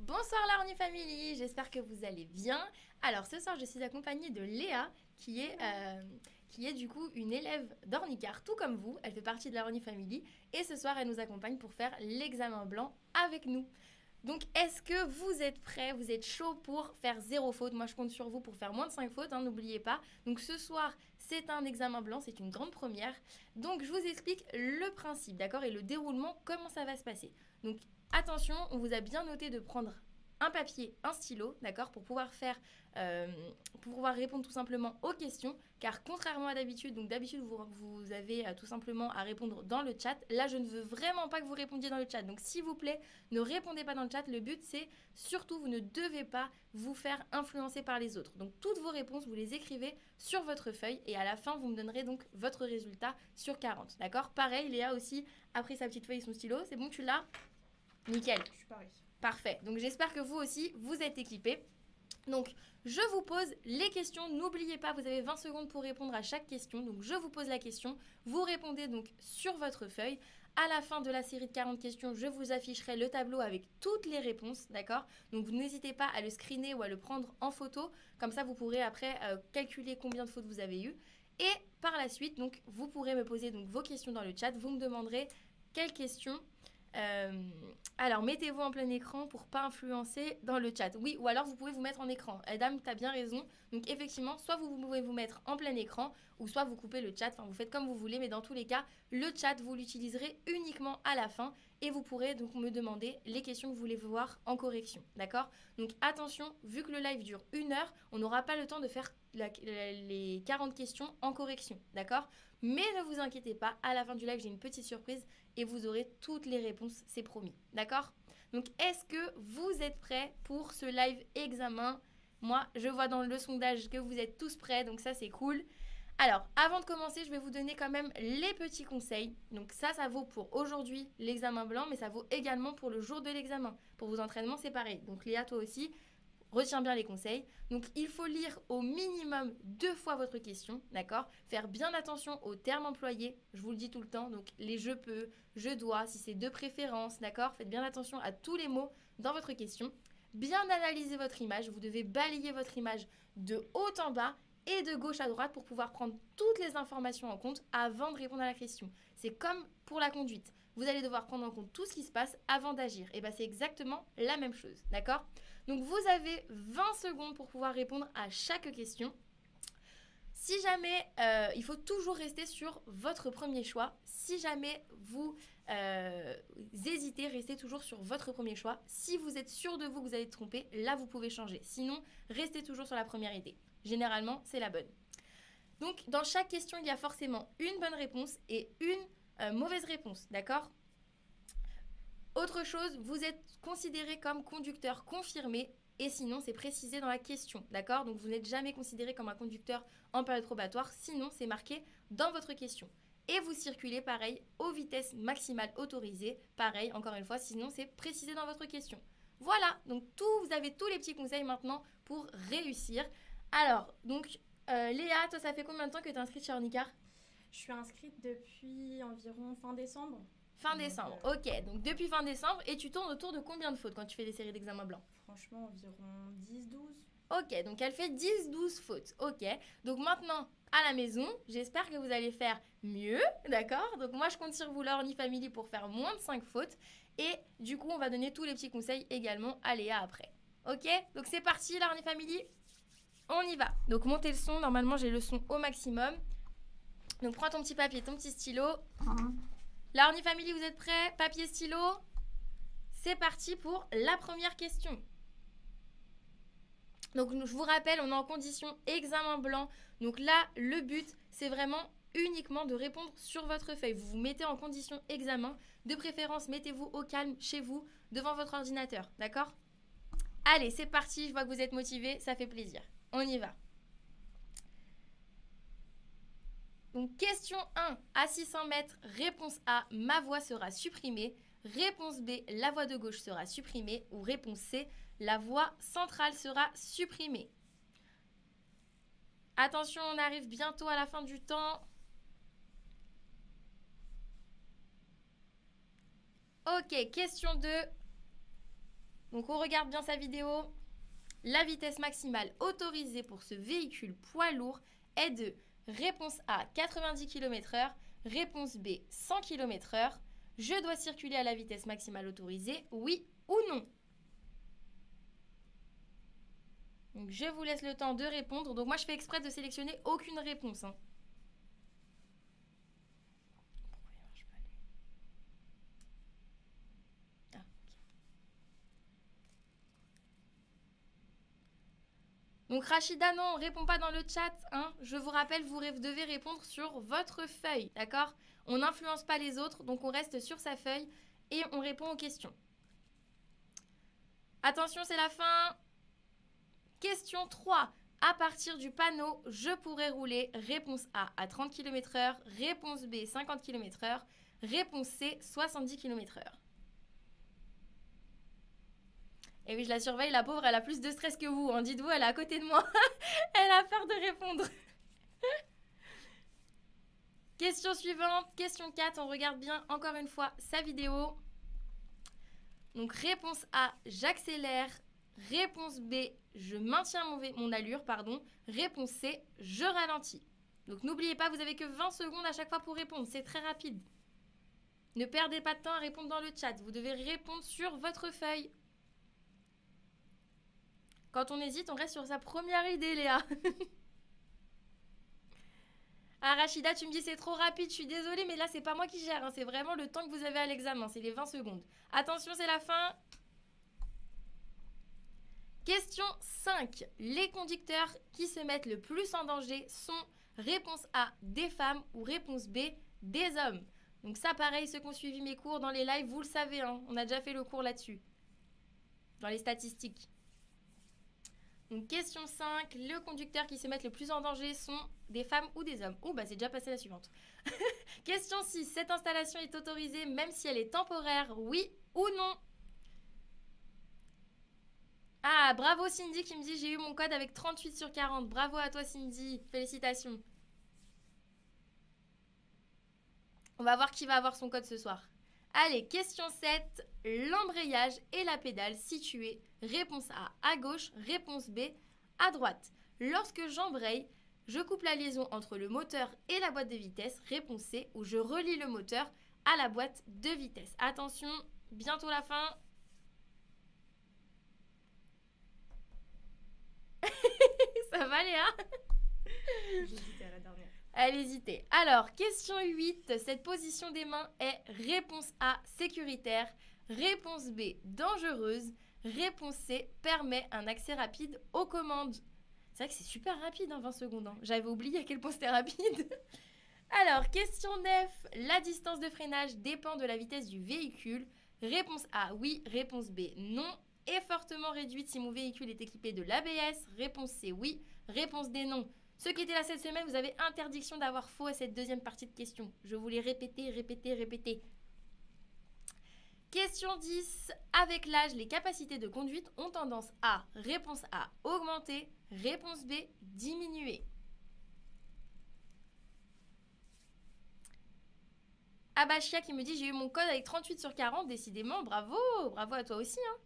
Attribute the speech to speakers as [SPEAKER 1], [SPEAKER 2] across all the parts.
[SPEAKER 1] Bonsoir la Family, j'espère que vous allez bien. Alors ce soir je suis accompagnée de Léa qui est du coup une élève d'Ornicar, tout comme vous. Elle fait partie de la Family et ce soir elle nous accompagne pour faire l'examen blanc avec nous. Donc est-ce que vous êtes prêts? Vous êtes chaud pour faire zéro faute? Moi je compte sur vous pour faire moins de 5 fautes, hein, n'oubliez pas. Donc ce soir c'est un examen blanc, c'est une grande première. Donc je vous explique le principe, d'accord, et le déroulement, comment ça va se passer. Donc attention, on vous a bien noté de prendre un papier, un stylo, d'accord, pour pouvoir répondre tout simplement aux questions, car contrairement à d'habitude, donc d'habitude vous avez tout simplement à répondre dans le chat. Là, je ne veux vraiment pas que vous répondiez dans le chat, donc s'il vous plaît, ne répondez pas dans le chat. Le but, c'est surtout, vous ne devez pas vous faire influencer par les autres. Donc toutes vos réponses, vous les écrivez sur votre feuille et à la fin, vous me donnerez donc votre résultat sur 40, d'accord. Pareil, Léa aussi a pris sa petite feuille et son stylo. C'est bon, tu l'as? Nickel.
[SPEAKER 2] Je suis pareil.
[SPEAKER 1] Parfait. Donc j'espère que vous aussi, vous êtes équipés. Donc je vous pose les questions. N'oubliez pas, vous avez 20 secondes pour répondre à chaque question. Donc je vous pose la question. Vous répondez donc sur votre feuille. À la fin de la série de 40 questions, je vous afficherai le tableau avec toutes les réponses, d'accord? Donc vous n'hésitez pas à le screener ou à le prendre en photo. Comme ça, vous pourrez après calculer combien de fautes vous avez eues. Et par la suite, donc, vous pourrez me poser donc, vos questions dans le chat. Vous me demanderez quelles questions. Alors, mettez-vous en plein écran pour pas influencer dans le chat. Oui, ou alors vous pouvez vous mettre en écran. Dame, tu as bien raison. Donc, effectivement, soit vous pouvez vous mettre en plein écran, ou soit vous coupez le chat. Enfin, vous faites comme vous voulez, mais dans tous les cas, le chat, vous l'utiliserez uniquement à la fin et vous pourrez donc me demander les questions que vous voulez voir en correction. D'accord? Donc, attention, vu que le live dure 1 heure, on n'aura pas le temps de faire les 40 questions en correction. D'accord? Mais ne vous inquiétez pas, à la fin du live, j'ai une petite surprise et vous aurez toutes les réponses, c'est promis. D'accord? Donc, est-ce que vous êtes prêts pour ce live examen? Moi, je vois dans le sondage que vous êtes tous prêts, donc ça, c'est cool. Alors, avant de commencer, je vais vous donner quand même les petits conseils. Donc ça vaut pour aujourd'hui l'examen blanc, mais ça vaut également pour le jour de l'examen. Pour vos entraînements, c'est pareil. Donc Léa, toi aussi, retiens bien les conseils. Donc, il faut lire au minimum 2 fois votre question, d'accord? Faire bien attention aux termes employés, je vous le dis tout le temps. Donc, les je peux, je dois, si c'est de préférence, d'accord? Faites bien attention à tous les mots dans votre question. Bien analyser votre image. Vous devez balayer votre image de haut en bas et de gauche à droite pour pouvoir prendre toutes les informations en compte avant de répondre à la question. C'est comme pour la conduite. Vous allez devoir prendre en compte tout ce qui se passe avant d'agir. Et bien, c'est exactement la même chose, d'accord? Donc, vous avez 20 secondes pour pouvoir répondre à chaque question. Si jamais, il faut toujours rester sur votre premier choix. Si jamais vous hésitez, restez toujours sur votre premier choix. Si vous êtes sûr de vous que vous allez être trompé, là, vous pouvez changer. Sinon, restez toujours sur la première idée. Généralement, c'est la bonne. Donc, dans chaque question, il y a forcément une bonne réponse et une mauvaise réponse, d'accord? Autre chose, vous êtes considéré comme conducteur confirmé et sinon c'est précisé dans la question, d'accord? Donc vous n'êtes jamais considéré comme un conducteur en période probatoire, sinon c'est marqué dans votre question. Et vous circulez pareil aux vitesses maximales autorisées, pareil encore une fois, sinon c'est précisé dans votre question. Voilà, donc vous avez tous les petits conseils maintenant pour réussir. Alors, donc Léa, toi ça fait combien de temps que tu es inscrite chez Ornicar?
[SPEAKER 2] Je suis inscrite depuis environ fin décembre.
[SPEAKER 1] Fin décembre, ok. Donc depuis fin décembre, et tu tournes autour de combien de fautes quand tu fais des séries d'examens blancs?
[SPEAKER 2] Franchement, environ 10-12.
[SPEAKER 1] Ok, donc elle fait 10-12 fautes. Ok, donc maintenant, à la maison, j'espère que vous allez faire mieux, d'accord? Donc moi, je compte sur vous, l'Orni Family, pour faire moins de 5 fautes. Et du coup, on va donner tous les petits conseils également à Léa après. Ok, donc c'est parti, l'Orni Family. On y va. Donc montez le son, normalement j'ai le son au maximum. Donc prends ton petit papier, ton petit stylo. La Orni Family, vous êtes prêts? Papier, stylo. C'est parti pour la première question. Donc, je vous rappelle, on est en condition examen blanc. Donc là, le but, c'est vraiment uniquement de répondre sur votre feuille. Vous vous mettez en condition examen. De préférence, mettez-vous au calme chez vous, devant votre ordinateur. D'accord? Allez, c'est parti. Je vois que vous êtes motivés. Ça fait plaisir. On y va. Donc, question 1. À 600 mètres, réponse A, ma voix sera supprimée. Réponse B, la voix de gauche sera supprimée. Ou réponse C, la voix centrale sera supprimée. Attention, on arrive bientôt à la fin du temps. Ok, question 2. Donc on regarde bien sa vidéo. La vitesse maximale autorisée pour ce véhicule poids lourd est de réponse A 90 km/h, réponse B 100 km/h. Je dois circuler à la vitesse maximale autorisée, oui ou non? Donc je vous laisse le temps de répondre. Donc moi je fais exprès de sélectionner aucune réponse. Hein. Donc Rachida, non, on ne répond pas dans le chat. Hein. Je vous rappelle, vous devez répondre sur votre feuille, d'accord? On n'influence pas les autres, donc on reste sur sa feuille et on répond aux questions. Attention, c'est la fin. Question 3. À partir du panneau, je pourrais rouler réponse A à 30 km/h, réponse B 50 km/h, réponse C 70 km/h. Et oui, je la surveille, la pauvre, elle a plus de stress que vous. Hein. Dites-vous, elle est à côté de moi. Elle a peur de répondre. Question suivante, question 4. On regarde bien, encore une fois, sa vidéo. Donc, réponse A, j'accélère. Réponse B, je maintiens mon allure. Réponse C, je ralentis. Donc, n'oubliez pas, vous n'avez que 20 secondes à chaque fois pour répondre. C'est très rapide. Ne perdez pas de temps à répondre dans le chat. Vous devez répondre sur votre feuille. Quand on hésite, on reste sur sa première idée, Léa. Ah, Rachida, tu me dis c'est trop rapide, je suis désolée, mais là, c'est pas moi qui gère. Hein. C'est vraiment le temps que vous avez à l'examen, c'est les 20 secondes. Attention, c'est la fin. Question 5. Les conducteurs qui se mettent le plus en danger sont réponse A, des femmes ou réponse B, des hommes. Donc ça, pareil, ceux qui ont suivi mes cours dans les lives, vous le savez, hein, on a déjà fait le cours là-dessus, dans les statistiques. Donc, question 5, les conducteurs qui se mettent le plus en danger sont des femmes ou des hommes. Bah c'est déjà passé la suivante. Question 6, cette installation est autorisée même si elle est temporaire, oui ou non? Ah, bravo Cindy qui me dit j'ai eu mon code avec 38 sur 40. Bravo à toi Cindy, félicitations. On va voir qui va avoir son code ce soir. Allez, question 7. L'embrayage et la pédale situées. Réponse A à gauche, réponse B à droite. Lorsque j'embraye, je coupe la liaison entre le moteur et la boîte de vitesse. Réponse C, où je relie le moteur à la boîte de vitesse. Attention, bientôt la fin. Ça va Léa?
[SPEAKER 2] J'hésitais à la dernière.
[SPEAKER 1] Elle hésitait. Alors, question 8. Cette position des mains est réponse A, sécuritaire. Réponse B, dangereuse. Réponse C, permet un accès rapide aux commandes. C'est vrai que c'est super rapide, hein, 20 secondes. Hein. J'avais oublié à quel point c'était rapide. Alors, question 9. La distance de freinage dépend de la vitesse du véhicule. Réponse A, oui. Réponse B, non. Est fortement réduite si mon véhicule est équipé de l'ABS. Réponse C, oui. Réponse D, non. Ceux qui étaient là cette semaine, vous avez interdiction d'avoir faux à cette deuxième partie de question. Je vous l'ai répété. Question 10. Avec l'âge, les capacités de conduite ont tendance à, réponse A, augmenter, réponse B, diminuer. Abachia qui me dit j'ai eu mon code avec 38 sur 40, décidément, bravo à toi aussi. Hein.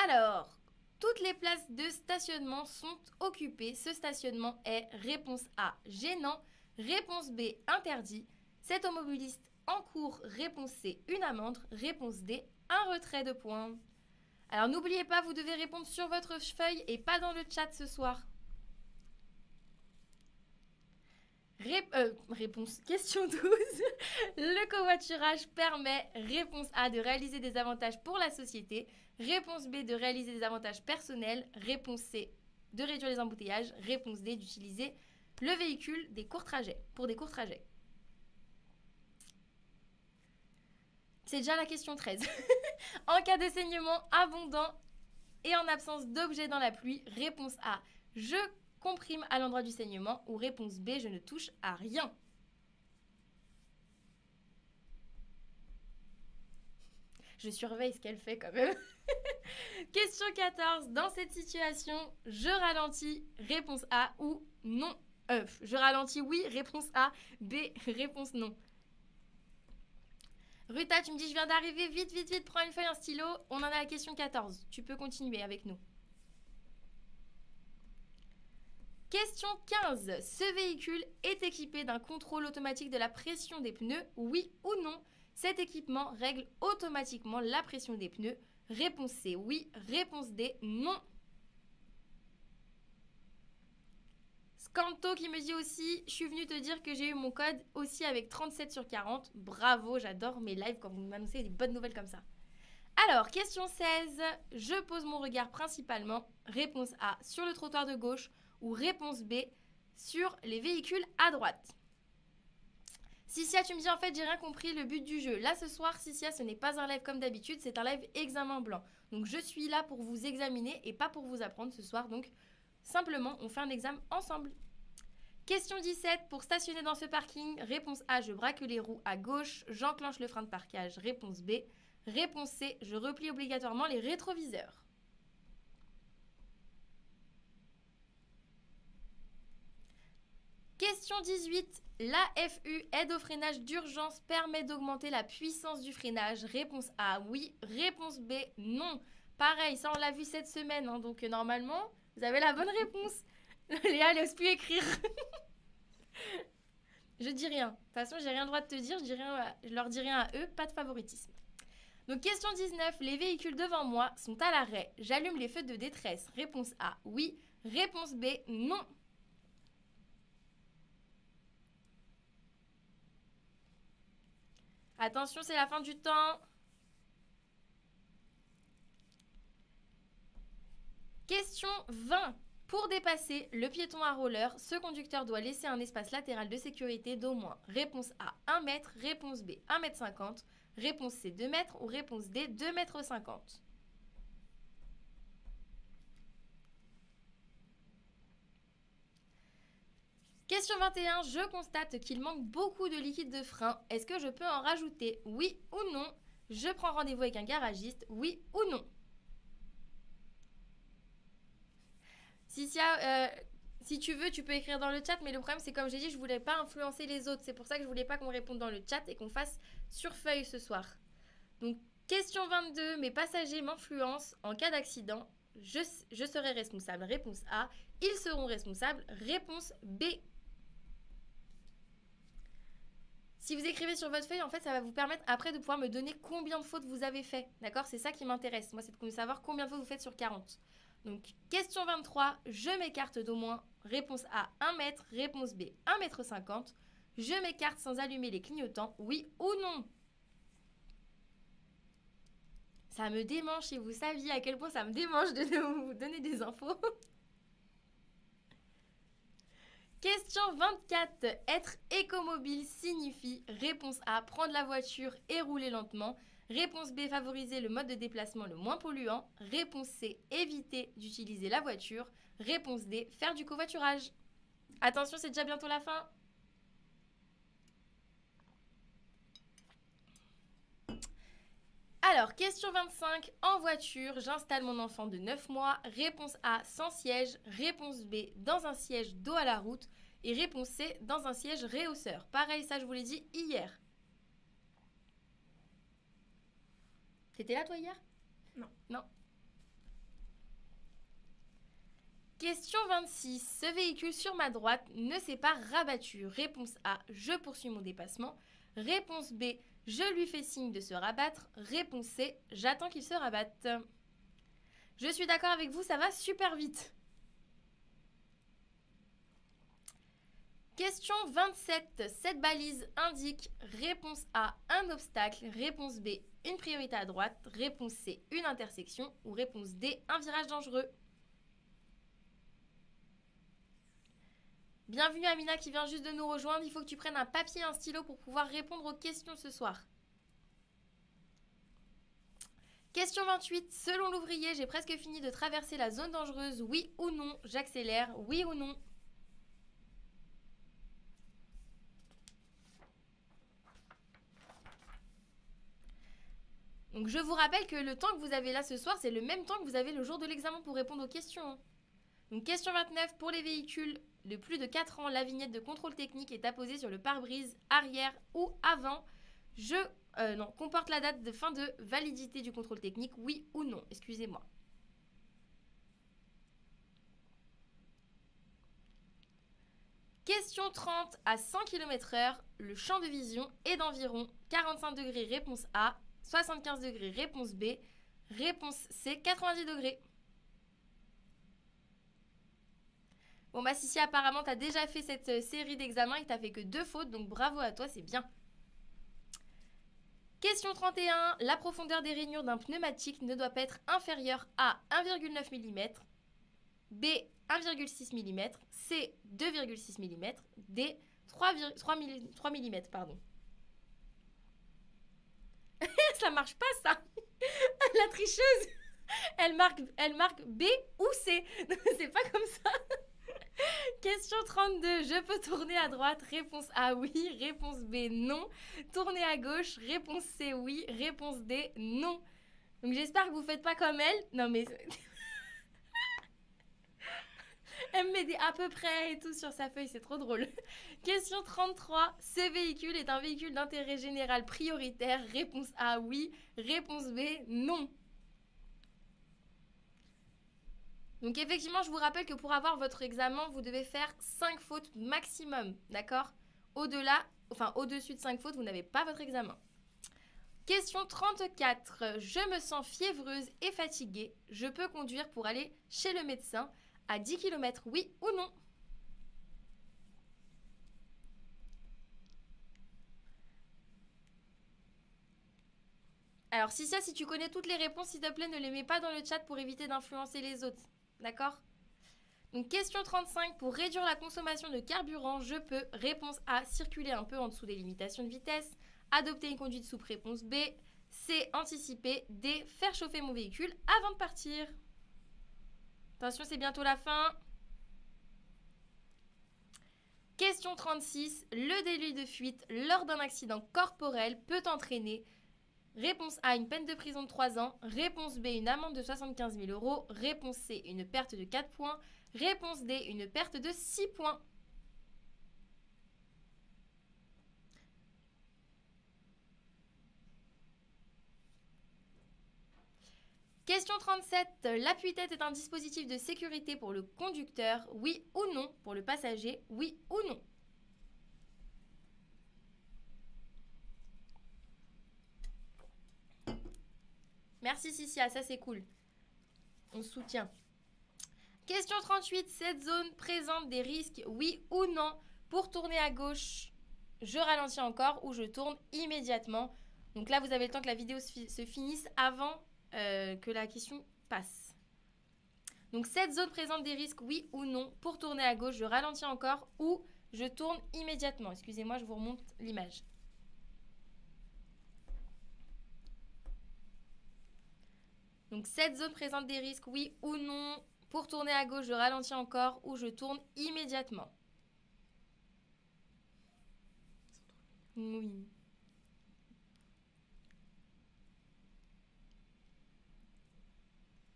[SPEAKER 1] Alors, toutes les places de stationnement sont occupées. Ce stationnement est réponse A, gênant, réponse B, interdit. Cet automobiliste encourt, réponse C, une amende, réponse D, un retrait de points. Alors n'oubliez pas, vous devez répondre sur votre feuille et pas dans le chat ce soir. Réponse question 12. Le covoiturage permet, réponse A, de réaliser des avantages pour la société. Réponse B, de réaliser des avantages personnels. Réponse C, de réduire les embouteillages. Réponse D, d'utiliser le véhicule pour des courts trajets. C'est déjà la question 13. En cas de saignement abondant et en absence d'objet dans la pluie, réponse A, je comprime à l'endroit du saignement, ou réponse B, je ne touche à rien. Je surveille ce qu'elle fait quand même. Question 14. Dans cette situation, je ralentis, réponse A ou non. Je ralentis oui, réponse A, B, réponse non. Ruta, tu me dis je viens d'arriver, vite, vite, vite, prends une feuille, un stylo. On en a la question 14. Tu peux continuer avec nous. Question 15. Ce véhicule est équipé d'un contrôle automatique de la pression des pneus, oui ou non? Cet équipement règle automatiquement la pression des pneus. Réponse C, oui. Réponse D, non. Scanto qui me dit aussi, je suis venue te dire que j'ai eu mon code aussi avec 37 sur 40. Bravo, j'adore mes lives quand vous m'annoncez des bonnes nouvelles comme ça. Alors, question 16. Je pose mon regard principalement, réponse A, sur le trottoir de gauche ou réponse B, sur les véhicules à droite. Cicia, tu me dis en fait, j'ai rien compris le but du jeu. Là, ce soir, Cicia, ce n'est pas un live comme d'habitude, c'est un live examen blanc. Donc, je suis là pour vous examiner et pas pour vous apprendre ce soir. Donc, simplement, on fait un examen ensemble. Question 17. Pour stationner dans ce parking, réponse A, je braque les roues à gauche, j'enclenche le frein de parquage. Réponse B. Réponse C, je replie obligatoirement les rétroviseurs. Question 18. L'AFU, aide au freinage d'urgence, permet d'augmenter la puissance du freinage. Réponse A, oui. Réponse B, non. Pareil, ça on l'a vu cette semaine, hein, donc normalement, vous avez la bonne réponse. Léa, elle n'ose plus écrire. Je dis rien. De toute façon, j'ai rien le droit de te dire, je leur dis rien à eux, pas de favoritisme. Donc question 19, les véhicules devant moi sont à l'arrêt. J'allume les feux de détresse. Réponse A, oui. Réponse B, non. Attention, c'est la fin du temps. Question 20. Pour dépasser le piéton à roller, ce conducteur doit laisser un espace latéral de sécurité d'au moins. Réponse A, 1 mètre. Réponse B, 1,50 m. Réponse C, 2 mètres. Ou réponse D, 2,50 m. Question 21. Je constate qu'il manque beaucoup de liquide de frein. Est-ce que je peux en rajouter? Oui ou non? Je prends rendez-vous avec un garagiste. Oui ou non? Cicia, si tu veux, tu peux écrire dans le chat, mais le problème, c'est comme j'ai dit, je voulais pas influencer les autres. C'est pour ça que je voulais pas qu'on réponde dans le chat et qu'on fasse sur feuille ce soir. Donc, question 22. Mes passagers m'influencent en cas d'accident. Je serai responsable. Réponse A. Ils seront responsables. Réponse B. Si vous écrivez sur votre feuille, en fait, ça va vous permettre après de pouvoir me donner combien de fautes vous avez fait. D'accord? C'est ça qui m'intéresse. Moi, c'est de savoir combien de fautes vous faites sur 40. Donc, question 23. Je m'écarte d'au moins. Réponse A, 1 mètre. Réponse B, 1,50 m. Je m'écarte sans allumer les clignotants. Oui ou non? Ça me démange si vous saviez à quel point ça me démange de vous donner des infos. Question 24. Être écomobile signifie, réponse A, prendre la voiture et rouler lentement. Réponse B, favoriser le mode de déplacement le moins polluant. Réponse C, éviter d'utiliser la voiture. Réponse D, faire du covoiturage. Attention, c'est déjà bientôt la fin. Alors, question 25. En voiture, j'installe mon enfant de 9 mois. Réponse A, sans siège. Réponse B, dans un siège dos à la route. Et réponse C, dans un siège réhausseur. Pareil, ça je vous l'ai dit hier. T'étais là toi hier?
[SPEAKER 2] Non.
[SPEAKER 1] Non. Question 26. Ce véhicule sur ma droite ne s'est pas rabattu. Réponse A, je poursuis mon dépassement. Réponse B, je lui fais signe de se rabattre. Réponse C, j'attends qu'il se rabatte. Je suis d'accord avec vous, ça va super vite. Question 27. Cette balise indique réponse A, un obstacle. Réponse B, une priorité à droite. Réponse C, une intersection. Ou réponse D, un virage dangereux. Bienvenue Amina qui vient juste de nous rejoindre. Il faut que tu prennes un papier et un stylo pour pouvoir répondre aux questions ce soir. Question 28. Selon l'ouvrier, j'ai presque fini de traverser la zone dangereuse. Oui ou non? J'accélère. Oui ou non? Donc je vous rappelle que le temps que vous avez là ce soir, c'est le même temps que vous avez le jour de l'examen pour répondre aux questions. Donc question 29. Pour les véhicules de plus de 4 ans, la vignette de contrôle technique est apposée sur le pare-brise arrière ou avant. Je non, comporte la date de fin de validité du contrôle technique, oui ou non. Excusez-moi. Question 30. À 100 km/h, le champ de vision est d'environ 45 degrés, réponse A, 75 degrés, réponse B, réponse C, 90 degrés. Bon bah si apparemment t'as déjà fait cette série d'examens et t'as fait que 2 fautes, donc bravo à toi, c'est bien. Question 31. La profondeur des rainures d'un pneumatique ne doit pas être inférieure à 1,9 mm, B 1,6 mm, C 2,6 mm, D 3 mm, pardon. Ça marche pas ça. La tricheuse, elle marque B ou C. C'est pas comme ça. Question 32. Je peux tourner à droite? Réponse A, oui. Réponse B, non. Tourner à gauche? Réponse C, oui. Réponse D, non. Donc j'espère que vous faites pas comme elle. Non mais... Elle me met des à peu près et tout sur sa feuille, c'est trop drôle. Question 33. Ce véhicule est un véhicule d'intérêt général prioritaire? Réponse A, oui. Réponse B, non. Donc effectivement, je vous rappelle que pour avoir votre examen, vous devez faire 5 fautes maximum, d'accord? Au-delà, enfin au-dessus de 5 fautes, vous n'avez pas votre examen. Question 34. Je me sens fiévreuse et fatiguée. Je peux conduire pour aller chez le médecin à 10 km, oui ou non? Alors si tu connais toutes les réponses, s'il te plaît, ne les mets pas dans le chat pour éviter d'influencer les autres. D'accord? Donc, question 35. Pour réduire la consommation de carburant, je peux, réponse A, circuler un peu en dessous des limitations de vitesse, adopter une conduite souple, réponse B, C, anticiper, D, faire chauffer mon véhicule avant de partir. Attention, c'est bientôt la fin. Question 36. Le délit de fuite lors d'un accident corporel peut entraîner... Réponse A, une peine de prison de 3 ans. Réponse B, une amende de 75 000 €. Réponse C, une perte de 4 points. Réponse D, une perte de 6 points. Question 37. L'appui-tête est un dispositif de sécurité pour le conducteur? Oui ou non? Pour le passager? Oui ou non? Merci Cicia, ça c'est cool. On soutient. Question 38. Cette zone présente des risques, oui ou non? Pour tourner à gauche, je ralentis encore ou je tourne immédiatement. Donc là, vous avez le temps que la vidéo se finisse avant que la question passe. Donc cette zone présente des risques, oui ou non? Pour tourner à gauche, je ralentis encore ou je tourne immédiatement. Excusez-moi, je vous remonte l'image. Donc cette zone présente des risques, oui ou non? Pour tourner à gauche, je ralentis encore ou je tourne immédiatement. Oui.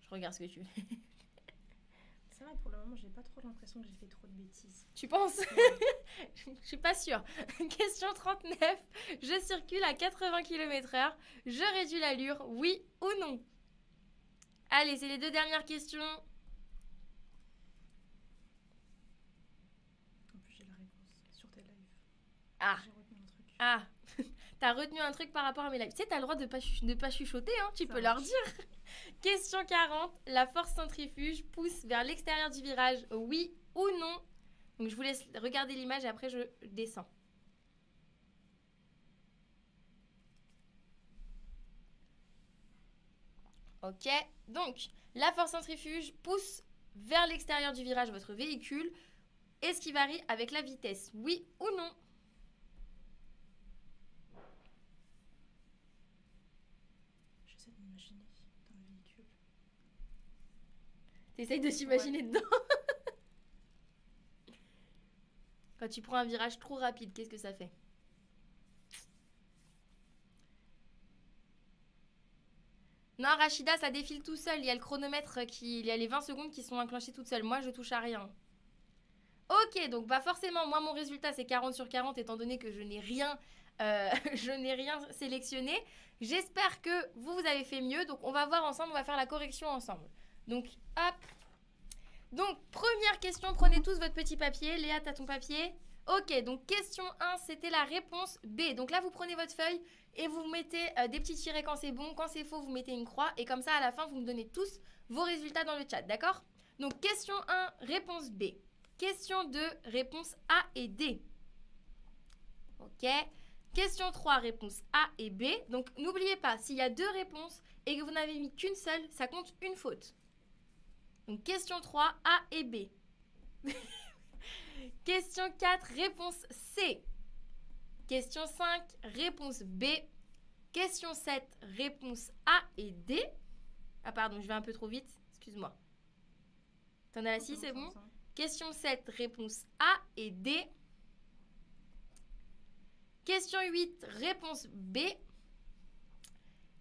[SPEAKER 1] Je regarde ce que tu fais.
[SPEAKER 2] Ça va, pour le moment, j'ai pas trop l'impression que j'ai fait trop de bêtises.
[SPEAKER 1] Tu penses? Je suis pas sûre. Question 39. Je circule à 80 km/h. Je réduis l'allure, oui ou non? Allez, c'est les 2 dernières questions.
[SPEAKER 2] En plus, j'ai la réponse sur tes lives.
[SPEAKER 1] Ah.
[SPEAKER 2] J'ai retenu un truc.
[SPEAKER 1] Ah. T'as retenu un truc par rapport à mes lives. Tu sais, t'as le droit de pas chuchoter, hein. Tu peux leur dire. Question 40. La force centrifuge pousse vers l'extérieur du virage, oui ou non? Donc, je vous laisse regarder l'image et après, je descends. Ok. Donc, la force centrifuge pousse vers l'extérieur du virage votre véhicule. Est-ce qu'il varie avec la vitesse, oui ou non?
[SPEAKER 2] J'essaie de m'imaginer dans le véhicule.
[SPEAKER 1] T'essayes de s'imaginer dedans. Quand tu prends un virage trop rapide, qu'est-ce que ça fait? Non, Rachida, ça défile tout seul. Il y a le chronomètre il y a les 20 secondes qui sont enclenchées toutes seules. Moi, je touche à rien. Ok, donc bah forcément, moi, mon résultat, c'est 40 sur 40, étant donné que je n'ai rien je n'ai rien sélectionné. J'espère que vous avez fait mieux. Donc, on va voir ensemble, on va faire la correction ensemble. Donc, hop. Donc, première question, prenez tous votre petit papier. Léa, tu as ton papier? Ok, donc question 1, c'était la réponse B. Donc là, vous prenez votre feuille et vous mettez des petits tirets quand c'est bon. Quand c'est faux, vous mettez une croix. Et comme ça, à la fin, vous me donnez tous vos résultats dans le chat, d'accord? Donc, question 1, réponse B. Question 2, réponse A et D. Ok. Question 3, réponse A et B. Donc, n'oubliez pas, s'il y a 2 réponses et que vous n'avez mis qu'une seule, ça compte une faute. Donc, question 3, A et B. Question 4, réponse C. Question 5, réponse B. Question 7, réponse A et D. Ah pardon, je vais un peu trop vite, excuse-moi. T'en as la 6, c'est bon? Question 7, réponse A et D. Question 8, réponse B.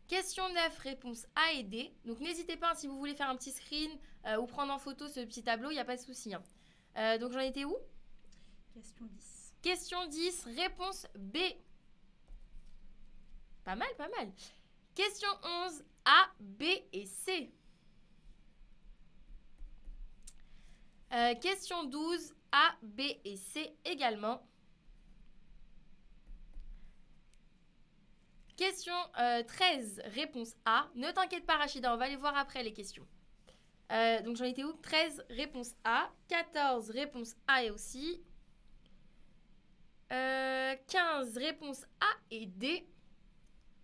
[SPEAKER 1] Question 9, réponse A et D. Donc n'hésitez pas, si vous voulez faire un petit screen ou prendre en photo ce petit tableau, il n'y a pas de souci. Hein. Donc j'en étais où?
[SPEAKER 2] Question 10.
[SPEAKER 1] Question 10, réponse B. Pas mal, pas mal. Question 11, A, B et C. Question 12, A, B et C également. Question 13, réponse A. Ne t'inquiète pas Rachida, on va aller voir après les questions. Donc j'en étais où? 13, réponse A. 14, réponse A et aussi. 15, réponse A et D.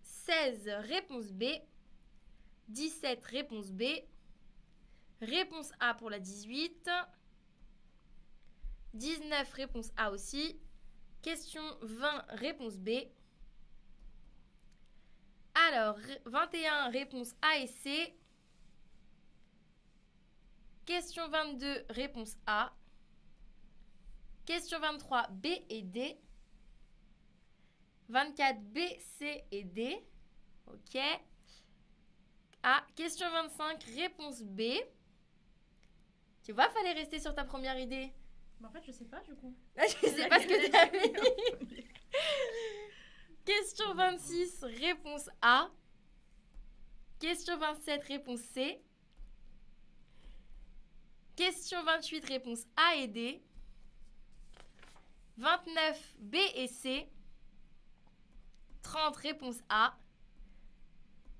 [SPEAKER 1] 16, réponse B. 17, réponse B. Réponse A pour la 18. 19, réponse A aussi. Question 20, réponse B. Alors, 21, réponse A et C. Question 22, réponse A. Question 23, B et D. 24, B, C et D. Ok. Ah, question 25, réponse B. Tu vois, fallait rester sur ta première idée.
[SPEAKER 2] Mais en fait, je sais pas du coup.
[SPEAKER 1] Je sais pas ce que tu as mis. Question 26, réponse A. Question 27, réponse C. Question 28, réponse A et D. 29, B et C. 30, réponse A.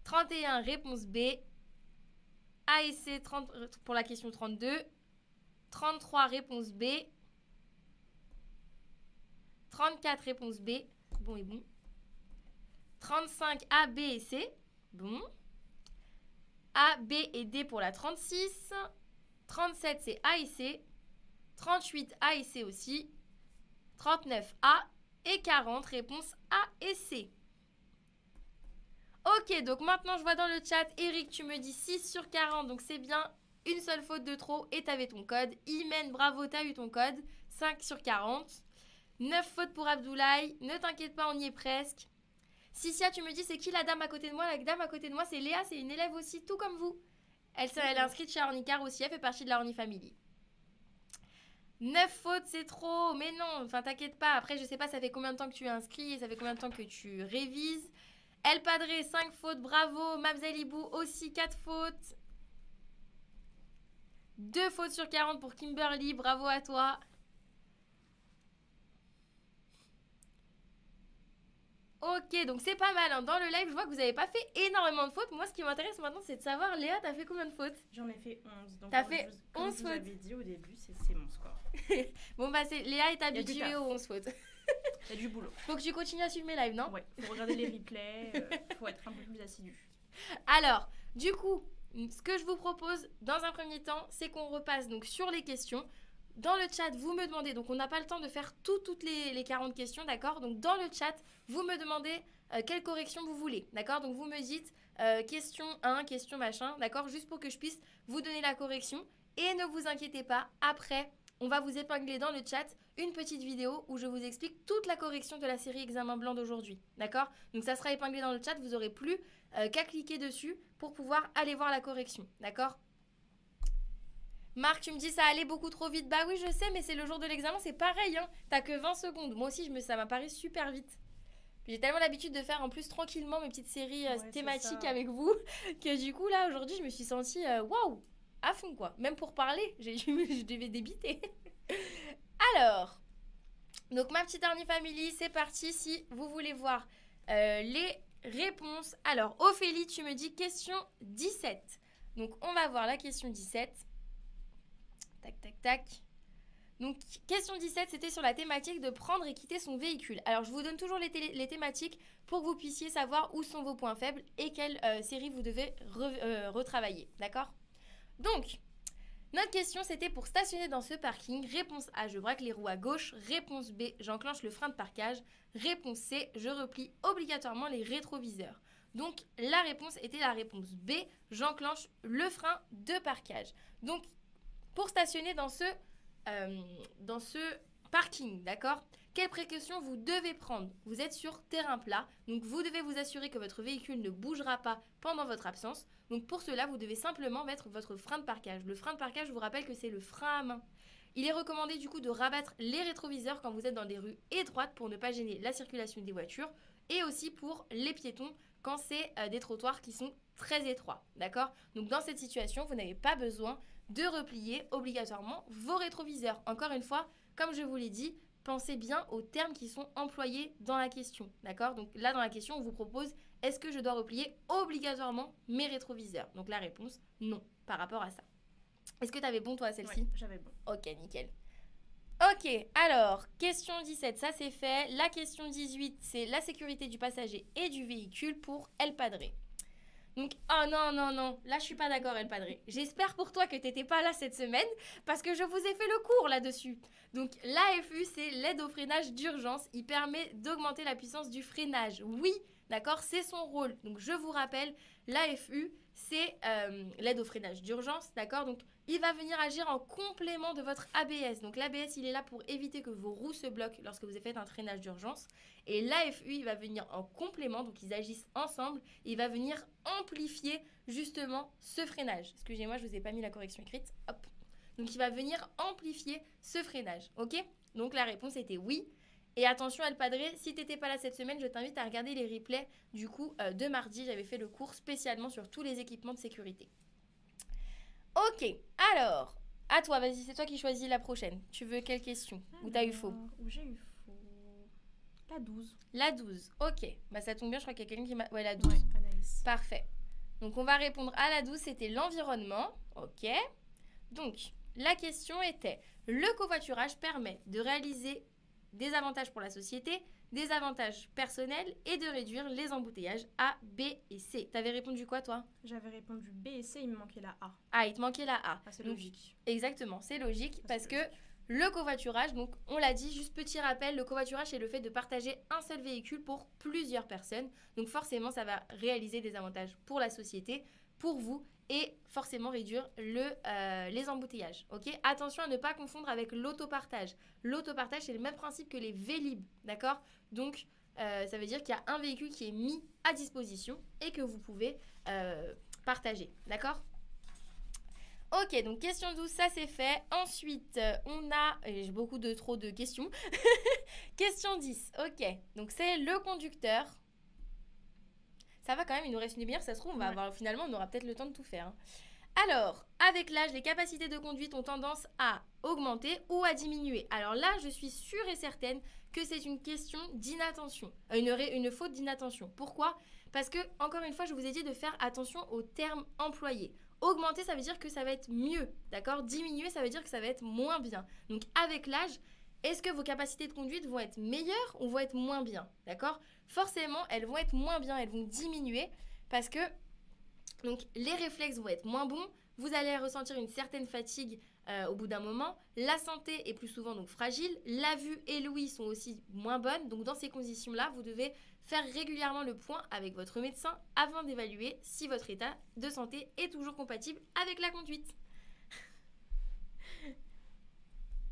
[SPEAKER 1] 31, réponse B. A et C 30, pour la question 32. 33, réponse B. 34, réponse B. Bon et bon. 35, A, B et C. Bon. A, B et D pour la 36. 37, c'est A et C. 38, A et C aussi. 39, A. Et 40, réponse A et C. Ok, donc maintenant je vois dans le chat, Eric, tu me dis 6 sur 40, donc c'est bien, une seule faute de trop et t'avais ton code. Imen, bravo, t'as eu ton code, 5 sur 40. 9 fautes pour Abdoulaye, ne t'inquiète pas, on y est presque. Sissia, tu me dis, c'est qui la dame à côté de moi? La dame à côté de moi, c'est Léa, c'est une élève aussi, tout comme vous. Elle est inscrite chez Ornicar aussi, elle fait partie de la Orni Family. 9 fautes, c'est trop, mais non, enfin t'inquiète pas. Après, je sais pas, ça fait combien de temps que tu es inscrit et ça fait combien de temps que tu révises. El Padré, 5 fautes, bravo. Mabzalibou aussi, 4 fautes. 2 fautes sur 40 pour Kimberly, bravo à toi. Ok, donc c'est pas mal. Hein. Dans le live, je vois que vous n'avez pas fait énormément de fautes. Moi, ce qui m'intéresse maintenant, c'est de savoir, Léa, t'as fait combien de fautes?
[SPEAKER 2] J'en ai fait 11. Donc
[SPEAKER 1] t'as fait 11 fautes.
[SPEAKER 2] Comme vous avez dit au début, c'est mon score.
[SPEAKER 1] Bon, bah, Léa est habituée aux 11 fautes.
[SPEAKER 2] Il y a du boulot.
[SPEAKER 1] Faut que tu continues à suivre mes lives, non?
[SPEAKER 2] Ouais, faut regarder les replays, faut être un peu plus assidu.
[SPEAKER 1] Alors, du coup, ce que je vous propose dans un premier temps, c'est qu'on repasse donc sur les questions. Dans le chat, vous me demandez, donc on n'a pas le temps de faire toutes les 40 questions, d'accord? Donc dans le chat, vous me demandez quelle correction vous voulez, d'accord? Donc vous me dites question 1, question machin, d'accord? Juste pour que je puisse vous donner la correction. Et ne vous inquiétez pas, après, on va vous épingler dans le chat une petite vidéo où je vous explique toute la correction de la série Examen blanc d'aujourd'hui, d'accord? Donc ça sera épinglé dans le chat, vous n'aurez plus qu'à cliquer dessus pour pouvoir aller voir la correction, d'accord? Marc, tu me dis ça allait beaucoup trop vite. Bah oui, je sais, mais c'est le jour de l'examen, c'est pareil, hein. T'as que 20 secondes. Moi aussi, ça m'a paru super vite. J'ai tellement l'habitude de faire en plus tranquillement mes petites séries
[SPEAKER 2] Ouais, c'est
[SPEAKER 1] thématiques
[SPEAKER 2] ça.
[SPEAKER 1] avec vous que du coup là aujourd'hui je me suis sentie waouh à fond quoi. Même pour parler, je devais débiter. Alors, donc ma petite Arnie Family, c'est parti si vous voulez voir les réponses. Alors Ophélie, tu me dis question 17. Donc on va voir la question 17. Tac tac tac. Donc, question 17, c'était sur la thématique de prendre et quitter son véhicule. Alors, je vous donne toujours les thématiques pour que vous puissiez savoir où sont vos points faibles et quelle série vous devez retravailler. D'accord? Donc, notre question, c'était pour stationner dans ce parking. Réponse A, je braque les roues à gauche. Réponse B, j'enclenche le frein de parquage. Réponse C, je replie obligatoirement les rétroviseurs. Donc, la réponse était la réponse B, j'enclenche le frein de parquage. Donc, pour stationner dans ce parking, d'accord? Quelles précautions vous devez prendre? Vous êtes sur terrain plat, donc vous devez vous assurer que votre véhicule ne bougera pas pendant votre absence. Donc pour cela, vous devez simplement mettre votre frein de parquage. Le frein de parquage, je vous rappelle que c'est le frein à main. Il est recommandé du coup de rabattre les rétroviseurs quand vous êtes dans des rues étroites pour ne pas gêner la circulation des voitures et aussi pour les piétons quand c'est des trottoirs qui sont très étroits, d'accord? Donc dans cette situation, vous n'avez pas besoin de replier obligatoirement vos rétroviseurs. Encore une fois, comme je vous l'ai dit, pensez bien aux termes qui sont employés dans la question, d'accord? Donc là, dans la question, on vous propose, est-ce que je dois replier obligatoirement mes rétroviseurs? Donc la réponse, non, par rapport à ça. Est-ce que tu avais bon, toi, à celle-ci?
[SPEAKER 2] Ouais, j'avais bon.
[SPEAKER 1] Ok, nickel. Ok, alors, question 17, ça c'est fait. La question 18, c'est la sécurité du passager et du véhicule pour El Padre. Donc, oh non, non, non, là je suis pas d'accord, El Padre. J'espère pour toi que t'étais pas là cette semaine parce que je vous ai fait le cours là-dessus. Donc, l'AFU, c'est l'aide au freinage d'urgence. Il permet d'augmenter la puissance du freinage. Oui, d'accord, c'est son rôle. Donc, je vous rappelle, l'AFU, c'est l'aide au freinage d'urgence, d'accord? Donc, il va venir agir en complément de votre ABS. Donc, l'ABS, il est là pour éviter que vos roues se bloquent lorsque vous faites un freinage d'urgence. Et l'AFU, il va venir en complément, donc ils agissent ensemble. Et il va venir amplifier justement ce freinage. Excusez-moi, je ne vous ai pas mis la correction écrite. Hop. Donc il va venir amplifier ce freinage. Ok? Donc la réponse était oui. Et attention, El Padre, si tu n'étais pas là cette semaine, je t'invite à regarder les replays du coup de mardi. J'avais fait le cours spécialement sur tous les équipements de sécurité. Ok, alors, à toi, vas-y, c'est toi qui choisis la prochaine. Tu veux quelle question? Ou t'as eu faux?
[SPEAKER 2] Où j'ai eu faux. La 12.
[SPEAKER 1] La 12, ok. Bah ça tombe bien, je crois qu'il y a quelqu'un qui m'a... Ouais, la 12.
[SPEAKER 2] Ouais, Anaïs.
[SPEAKER 1] Parfait. Donc on va répondre à la 12, c'était l'environnement. Ok. Donc, la question était, le covoiturage permet de réaliser des avantages pour la société, des avantages personnels et de réduire les embouteillages A, B et C. T'avais répondu quoi, toi?
[SPEAKER 2] J'avais répondu B et C, il me manquait la A.
[SPEAKER 1] Ah, il te manquait la A.
[SPEAKER 2] Ah, c'est
[SPEAKER 1] Donc,
[SPEAKER 2] logique.
[SPEAKER 1] exactement, c'est logique
[SPEAKER 2] Ah,
[SPEAKER 1] parce
[SPEAKER 2] c'est
[SPEAKER 1] que
[SPEAKER 2] logique.
[SPEAKER 1] le covoiturage, donc on l'a dit, juste petit rappel, le covoiturage c'est le fait de partager un seul véhicule pour plusieurs personnes. Donc forcément, ça va réaliser des avantages pour la société, pour vous et forcément réduire les embouteillages. Ok? Attention à ne pas confondre avec l'autopartage. L'autopartage, c'est le même principe que les Vélib, d'accord? Donc ça veut dire qu'il y a un véhicule qui est mis à disposition et que vous pouvez partager, d'accord? Ok, donc question 12, ça c'est fait. Ensuite, on a... J'ai beaucoup trop de questions. Question 10, ok. Donc c'est le conducteur. Ça va quand même, il nous reste une demi-heure, ça se trouve, on va avoir, finalement, on aura peut-être le temps de tout faire. Hein. Alors, avec l'âge, les capacités de conduite ont tendance à augmenter ou à diminuer. Alors là, je suis sûre et certaine que c'est une question d'inattention, une faute d'inattention. Pourquoi? Parce que, encore une fois, je vous ai dit de faire attention aux termes employés. Augmenter, ça veut dire que ça va être mieux, d'accord? Diminuer, ça veut dire que ça va être moins bien. Donc, avec l'âge, est-ce que vos capacités de conduite vont être meilleures ou vont être moins bien, d'accord? Forcément, elles vont être moins bien, elles vont diminuer parce que donc, les réflexes vont être moins bons, vous allez ressentir une certaine fatigue au bout d'un moment, la santé est plus souvent donc fragile, la vue et l'ouïe sont aussi moins bonnes, donc dans ces conditions-là, vous devez faire régulièrement le point avec votre médecin avant d'évaluer si votre état de santé est toujours compatible avec la conduite.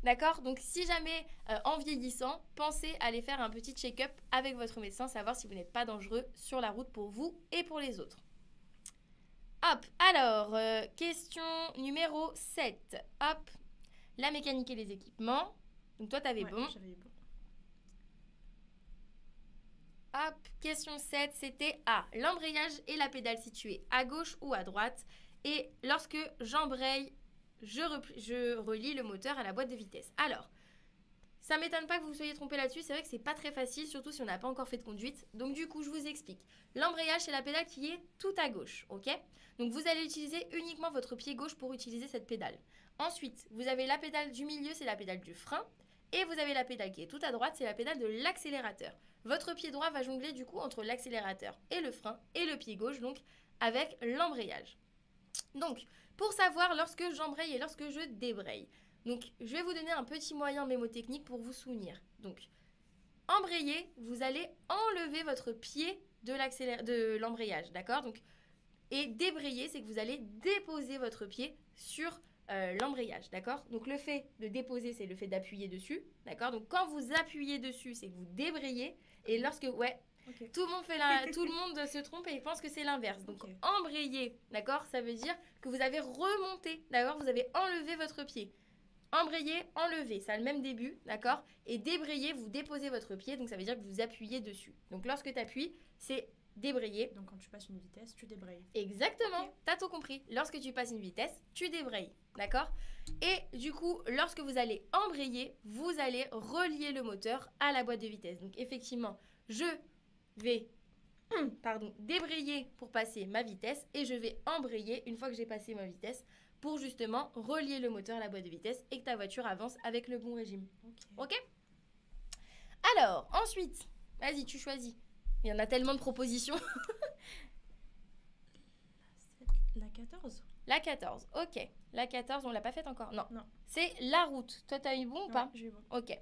[SPEAKER 1] D'accord? Donc si jamais en vieillissant, pensez à aller faire un petit check-up avec votre médecin, savoir si vous n'êtes pas dangereux sur la route pour vous et pour les autres. Hop, alors, question numéro 7. Hop, la mécanique et les équipements. Donc toi, t'avais bon.
[SPEAKER 2] J'avais bon.
[SPEAKER 1] Hop, question 7, c'était A. L'embrayage et la pédale située à gauche ou à droite. Et lorsque j'embraye, je relie le moteur à la boîte de vitesse. Alors, ça m'étonne pas que vous vous soyez trompé là-dessus. C'est vrai que c'est pas très facile, surtout si on n'a pas encore fait de conduite. Donc du coup, je vous explique. L'embrayage, c'est la pédale qui est tout à gauche, ok? Donc vous allez utiliser uniquement votre pied gauche pour utiliser cette pédale. Ensuite, vous avez la pédale du milieu, c'est la pédale du frein. Et vous avez la pédale qui est tout à droite, c'est la pédale de l'accélérateur. Votre pied droit va jongler du coup entre l'accélérateur et le frein, et le pied gauche, donc avec l'embrayage. Donc, pour savoir lorsque j'embraye et lorsque je débraye. Donc, je vais vous donner un petit moyen mémotechnique pour vous souvenir. Donc, embrayer, vous allez enlever votre pied de l'embrayage, d'accord? Donc, et débrayer, c'est que vous allez déposer votre pied sur l'embrayage, d'accord? Donc, le fait de déposer, c'est le fait d'appuyer dessus, d'accord? Donc, quand vous appuyez dessus, c'est que vous débrayez. Et lorsque, okay. Tout le monde se trompe et pense que c'est l'inverse. Donc, okay. Embrayer, d'accord? Ça veut dire que vous avez remonté, d'accord? Vous avez enlevé votre pied. Embrayer, enlever, ça a le même début, d'accord? Et débrayer, vous déposez votre pied, donc ça veut dire que vous appuyez dessus. Donc, lorsque tu appuies, c'est débrayer.
[SPEAKER 2] Donc, quand tu passes une vitesse, tu débrayes.
[SPEAKER 1] Exactement, okay. T'as tout compris. Lorsque tu passes une vitesse, tu débrayes, d'accord? Et du coup, lorsque vous allez embrayer, vous allez relier le moteur à la boîte de vitesse. Donc, effectivement, je vais débrayer pour passer ma vitesse et je vais embrayer une fois que j'ai passé ma vitesse pour justement relier le moteur à la boîte de vitesse et que ta voiture avance avec le bon régime. Ok? Alors, ensuite, vas-y, tu choisis. Il y en a tellement de propositions.
[SPEAKER 2] La 14.
[SPEAKER 1] La 14, ok. La 14, on l'a pas faite encore? Non.
[SPEAKER 2] Non.
[SPEAKER 1] C'est la route. Toi, t'as eu bon ou pas?
[SPEAKER 2] J'ai eu bon.
[SPEAKER 1] Ok.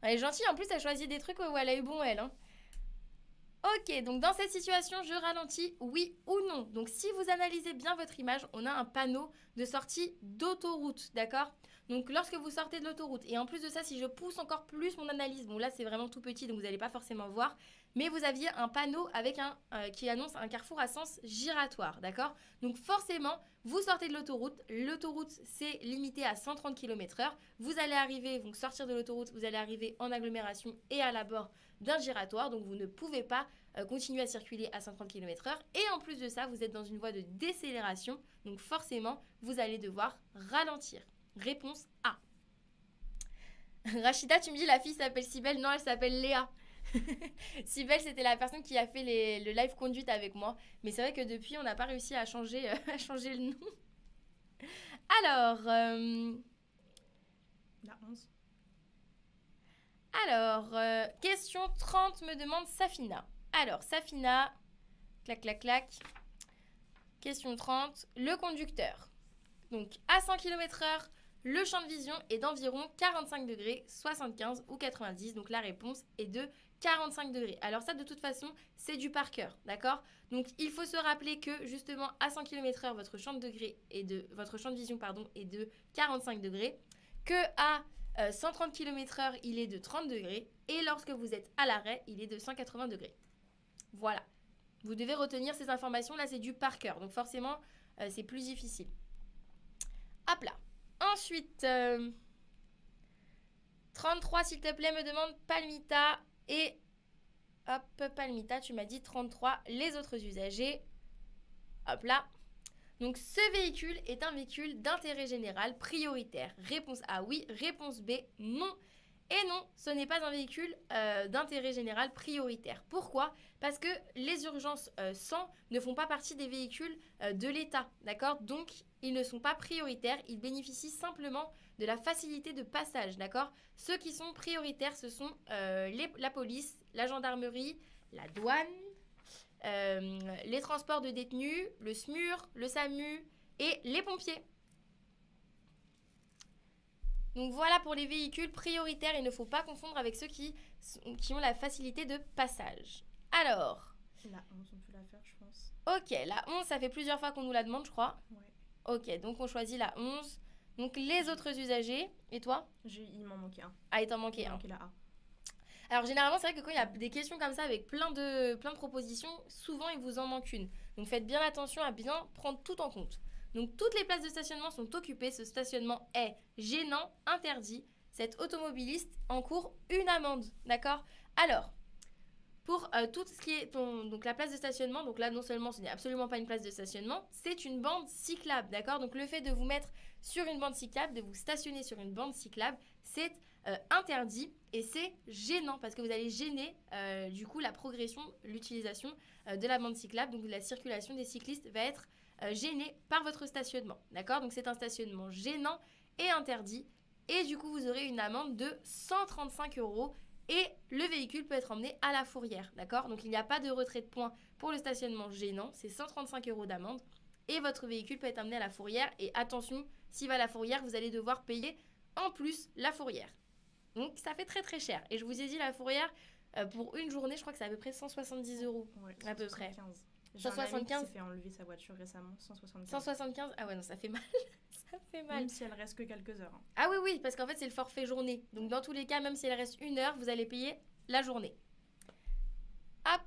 [SPEAKER 1] Elle est gentille, en plus, elle choisit des trucs où elle a eu bon, elle. Hein. Ok, donc dans cette situation, je ralentis, oui ou non. Donc si vous analysez bien votre image, on a un panneau de sortie d'autoroute, d'accord? Donc lorsque vous sortez de l'autoroute, et en plus de ça, si je pousse encore plus mon analyse, bon là c'est vraiment tout petit, donc vous n'allez pas forcément voir, mais vous aviez un panneau avec qui annonce un carrefour à sens giratoire, d'accord? Donc forcément, vous sortez de l'autoroute c'est limité à 130 km/h, vous allez arriver, donc sortir de l'autoroute, vous allez arriver en agglomération et à l'abord d'un giratoire, donc vous ne pouvez pas continuer à circuler à 130 km/h, et en plus de ça, vous êtes dans une voie de décélération, donc forcément, vous allez devoir ralentir. Réponse A. Rachida, tu me dis la fille s'appelle Cybèle. Non, elle s'appelle Léa. Cybèle, c'était la personne qui a fait le live conduite avec moi. Mais c'est vrai que depuis, on n'a pas réussi à changer le nom. Alors...
[SPEAKER 2] La 11.
[SPEAKER 1] Alors, question 30 me demande Safina. Alors, Safina, clac, clac, clac. Question 30, le conducteur. Donc, à 100 km/h, le champ de vision est d'environ 45 degrés, 75 ou 90. Donc, la réponse est de 45 degrés. Alors ça, de toute façon, c'est du par cœur, d'accord? Donc, il faut se rappeler que, justement, à 100 km/h, votre champ de vision est de 45 degrés. Que à 130 km/h, il est de 30 degrés. Et lorsque vous êtes à l'arrêt, il est de 180 degrés. Voilà. Vous devez retenir ces informations. Là, c'est du par cœur. Donc, forcément, c'est plus difficile. Hop là. Ensuite, 33, s'il te plaît, me demande Palmita. Et, hop, Palmita, tu m'as dit 33, les autres usagers. Hop là. Donc, ce véhicule est un véhicule d'intérêt général prioritaire. Réponse A, oui. Réponse B, non. Et non, ce n'est pas un véhicule d'intérêt général prioritaire. Pourquoi? Parce que les urgences 100 ne font pas partie des véhicules de l'État, d'accord? Donc, ils ne sont pas prioritaires, ils bénéficient simplement de la facilité de passage, d'accord? Ceux qui sont prioritaires, ce sont la police, la gendarmerie, la douane, les transports de détenus, le SMUR, le SAMU et les pompiers. Donc voilà pour les véhicules prioritaires, il ne faut pas confondre avec ceux qui ont la facilité de passage. Alors...
[SPEAKER 2] La 11, on peut la faire, je pense.
[SPEAKER 1] Ok, la 11, ça fait plusieurs fois qu'on nous la demande, je crois.
[SPEAKER 2] Ouais.
[SPEAKER 1] Ok, donc on choisit la 11. Donc les autres usagers, et toi?
[SPEAKER 2] Il m'en manquait un.
[SPEAKER 1] Ah, il t'en manquait un.
[SPEAKER 2] Il manquait la A.
[SPEAKER 1] Alors généralement, c'est vrai que quand il y a des questions comme ça avec plein de propositions, souvent il vous en manque une. Donc faites bien attention à bien prendre tout en compte. Donc toutes les places de stationnement sont occupées. Ce stationnement est gênant, interdit. Cet automobiliste encourt une amende, d'accord? Alors, pour tout ce qui est donc la place de stationnement. Donc là, non seulement ce n'est absolument pas une place de stationnement, c'est une bande cyclable, d'accord? Donc le fait de vous mettre sur une bande cyclable, de vous stationner sur une bande cyclable, c'est interdit et c'est gênant parce que vous allez gêner du coup la progression, l'utilisation de la bande cyclable. Donc la circulation des cyclistes va être gênée par votre stationnement, d'accord? Donc c'est un stationnement gênant et interdit et du coup vous aurez une amende de 135 € et le véhicule peut être emmené à la fourrière, d'accord? Donc il n'y a pas de retrait de points pour le stationnement gênant, c'est 135 € d'amende et votre véhicule peut être emmené à la fourrière et attention, s'il va à la fourrière, vous allez devoir payer en plus la fourrière. Donc ça fait très très cher. Et je vous ai dit la fourrière, pour une journée, je crois que c'est à peu près 170 € à peu près.
[SPEAKER 2] 175. J'ai s'est fait enlever sa voiture récemment, 175.
[SPEAKER 1] 175, ah ouais non, ça fait mal. Ça fait mal.
[SPEAKER 2] Même si elle reste que quelques heures.
[SPEAKER 1] Ah oui, oui, parce qu'en fait c'est le forfait journée. Donc dans tous les cas, même si elle reste 1 heure, vous allez payer la journée. Hop.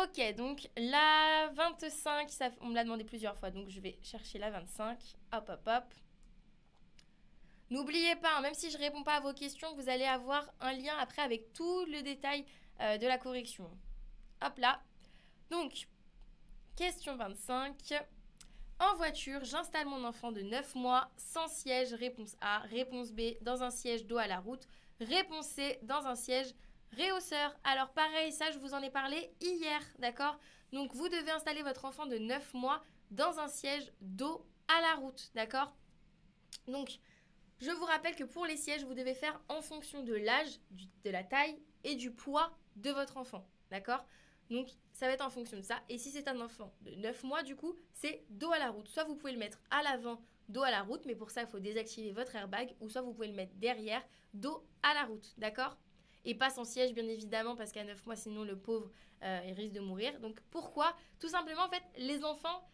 [SPEAKER 1] Ok, donc la 25, on me l'a demandé plusieurs fois, donc je vais chercher la 25. Hop, hop, hop. N'oubliez pas, même si je ne réponds pas à vos questions, vous allez avoir un lien après avec tout le détail de la correction. Hop là. Donc, question 25. En voiture, j'installe mon enfant de 9 mois sans siège. Réponse A. Réponse B, dans un siège dos à la route. Réponse C, dans un siège réhausseur. Alors pareil, ça je vous en ai parlé hier, d'accord? Donc vous devez installer votre enfant de 9 mois dans un siège dos à la route, d'accord? Donc, je vous rappelle que pour les sièges, vous devez faire en fonction de l'âge, de la taille et du poids de votre enfant, d'accord? Donc, ça va être en fonction de ça. Et si c'est un enfant de 9 mois, du coup, c'est dos à la route. Soit vous pouvez le mettre à l'avant, dos à la route, mais pour ça, il faut désactiver votre airbag. Ou soit vous pouvez le mettre derrière, dos à la route, d'accord? Et pas sans siège, bien évidemment, parce qu'à 9 mois, sinon le pauvre, il risque de mourir. Donc, pourquoi? Tout simplement, en fait, les enfants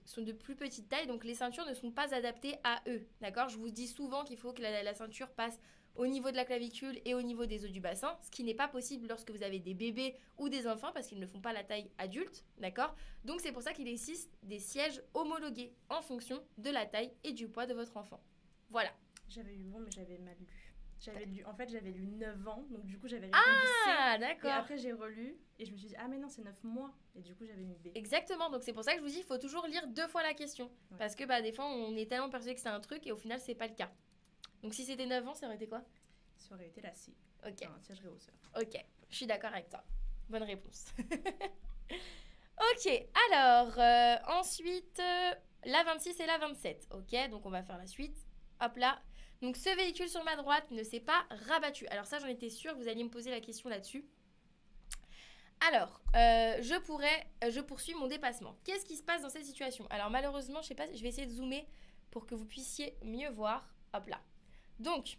[SPEAKER 1] sont de plus petite taille, donc les ceintures ne sont pas adaptées à eux, d'accord? Je vous dis souvent qu'il faut que la ceinture passe au niveau de la clavicule et au niveau des os du bassin, ce qui n'est pas possible lorsque vous avez des bébés ou des enfants parce qu'ils ne font pas la taille adulte, d'accord? Donc c'est pour ça qu'il existe des sièges homologués en fonction de la taille et du poids de votre enfant. Voilà.
[SPEAKER 2] J'avais eu bon, mais j'avais mal lu. En fait, j'avais lu 9 ans, donc du coup, j'avais répondu C.
[SPEAKER 1] Ah, d'accord.
[SPEAKER 2] Et après, j'ai relu et je me suis dit, ah, mais non, c'est 9 mois. Et du coup, j'avais mis B.
[SPEAKER 1] Exactement, donc c'est pour ça que je vous dis, il faut toujours lire 2 fois la question. Ouais. Parce que des fois, on est tellement persuadé que c'est un truc et au final, c'est pas le cas. Donc si c'était 9 ans, ça aurait été quoi?
[SPEAKER 2] Ça aurait été la C.
[SPEAKER 1] Ok.
[SPEAKER 2] Un siège réhausseur.
[SPEAKER 1] Ok, je suis d'accord avec toi. Bonne réponse. Ok, alors, ensuite, la 26 et la 27. Ok, donc on va faire la suite. Hop là. Donc ce véhicule sur ma droite ne s'est pas rabattu. Alors ça, j'en étais sûre que vous alliez me poser la question là-dessus. Alors, je poursuis mon dépassement. Qu'est-ce qui se passe dans cette situation? Alors malheureusement, je sais pas, je vais essayer de zoomer pour que vous puissiez mieux voir. Hop là. Donc,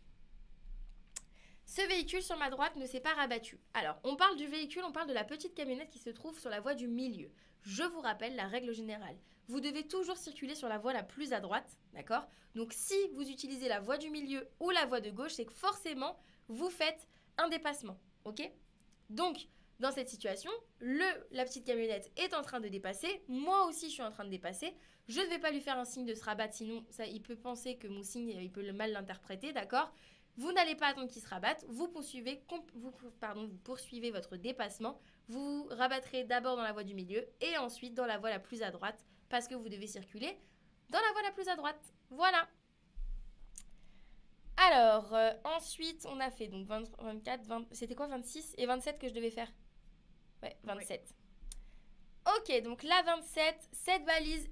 [SPEAKER 1] ce véhicule sur ma droite ne s'est pas rabattu. Alors, on parle du véhicule, on parle de la petite camionnette qui se trouve sur la voie du milieu. Je vous rappelle la règle générale. Vous devez toujours circuler sur la voie la plus à droite, d'accord? Donc, si vous utilisez la voie du milieu ou la voie de gauche, c'est que forcément, vous faites un dépassement, ok? Donc, dans cette situation, la petite camionnette est en train de dépasser. Moi aussi, je suis en train de dépasser. Je ne vais pas lui faire un signe de se rabattre, sinon ça, il peut penser que mon signe, il peut mal l'interpréter, d'accord? Vous n'allez pas attendre qu'il se rabatte. Vous poursuivez votre dépassement. Vous rabattrez d'abord dans la voie du milieu et ensuite dans la voie la plus à droite parce que vous devez circuler dans la voie la plus à droite. Voilà. Alors, ensuite, on a fait donc 24, 20, c'était quoi 26 et 27 que je devais faire? Ouais, 27. Oui. Ok, donc la 27, cette balise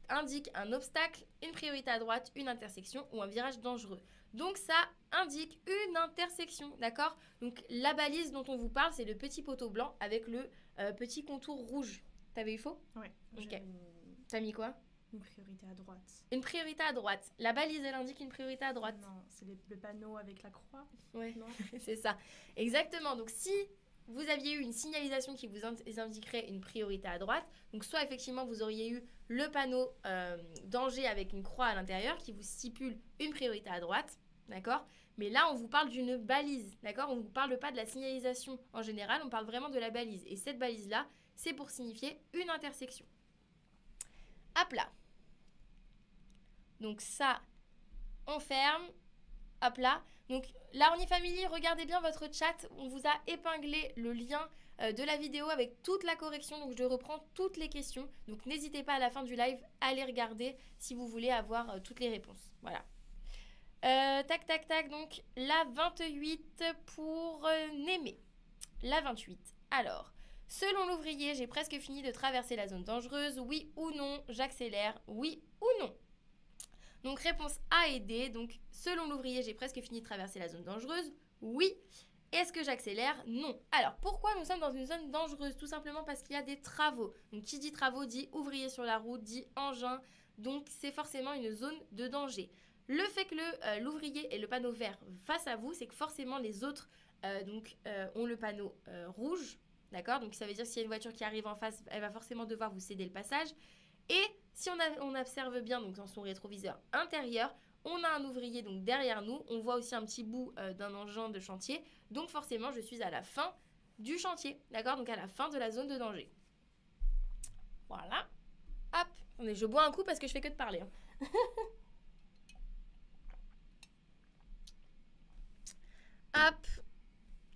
[SPEAKER 1] indique un obstacle, une priorité à droite, une intersection ou un virage dangereux. Donc ça indique une intersection, d'accord? Donc la balise dont on vous parle, c'est le petit poteau blanc avec le petit contour rouge. T'avais eu faux?
[SPEAKER 2] Ouais.
[SPEAKER 1] Ok. T'as mis quoi?
[SPEAKER 2] Une priorité à droite.
[SPEAKER 1] Une priorité à droite. La balise, elle indique une priorité à droite.
[SPEAKER 2] Non, c'est le panneau avec la croix.
[SPEAKER 1] Ouais, c'est ça. Exactement. Donc si vous aviez eu une signalisation qui vous indiquerait une priorité à droite, donc soit effectivement vous auriez eu le panneau danger avec une croix à l'intérieur qui vous stipule une priorité à droite, d'accord? Mais là on vous parle d'une balise, d'accord? On ne vous parle pas de la signalisation en général, on parle vraiment de la balise. Et cette balise-là, c'est pour signifier une intersection. Hop là. Donc ça, on ferme. Hop là. Donc, la Orni Family, regardez bien votre chat. On vous a épinglé le lien de la vidéo avec toute la correction. Donc, je reprends toutes les questions. Donc, n'hésitez pas à la fin du live à les regarder si vous voulez avoir toutes les réponses. Voilà. Tac, tac, tac. Donc, la 28 pour Némé. La 28. Alors, selon l'ouvrier, j'ai presque fini de traverser la zone dangereuse. Oui ou non, j'accélère. Oui ou non. Donc, réponse A et D. Donc, selon l'ouvrier, j'ai presque fini de traverser la zone dangereuse. Oui. Est-ce que j'accélère? Non. Alors, pourquoi nous sommes dans une zone dangereuse? Tout simplement parce qu'il y a des travaux. Donc, qui dit travaux dit ouvrier sur la route, dit engin. Donc, c'est forcément une zone de danger. Le fait que l'ouvrier ait le panneau vert face à vous, c'est que forcément les autres ont le panneau rouge. D'accord? Donc, ça veut dire que s'il y a une voiture qui arrive en face, elle va forcément devoir vous céder le passage. Et si on observe bien donc dans son rétroviseur intérieur, on a un ouvrier donc derrière nous. On voit aussi un petit bout d'un engin de chantier. Donc forcément, je suis à la fin du chantier. D'accord? Donc à la fin de la zone de danger. Voilà. Hop. Attendez, je bois un coup parce que je fais que de parler. Hein. Hop.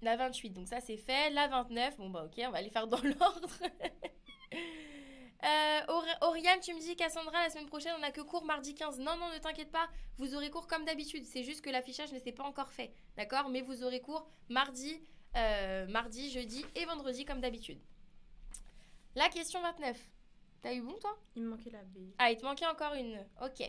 [SPEAKER 1] La 28, donc ça c'est fait. La 29, bon bah ok, on va les faire dans l'ordre. Oriane, tu me dis Cassandra, la semaine prochaine on a que cours mardi 15. Non, ne t'inquiète pas, vous aurez cours comme d'habitude. C'est juste que l'affichage ne s'est pas encore fait. D'accord? Mais vous aurez cours mardi, jeudi et vendredi comme d'habitude. La question 29. T'as eu bon toi?
[SPEAKER 2] Il me manquait la B.
[SPEAKER 1] Ah, il te manquait encore une. Ok.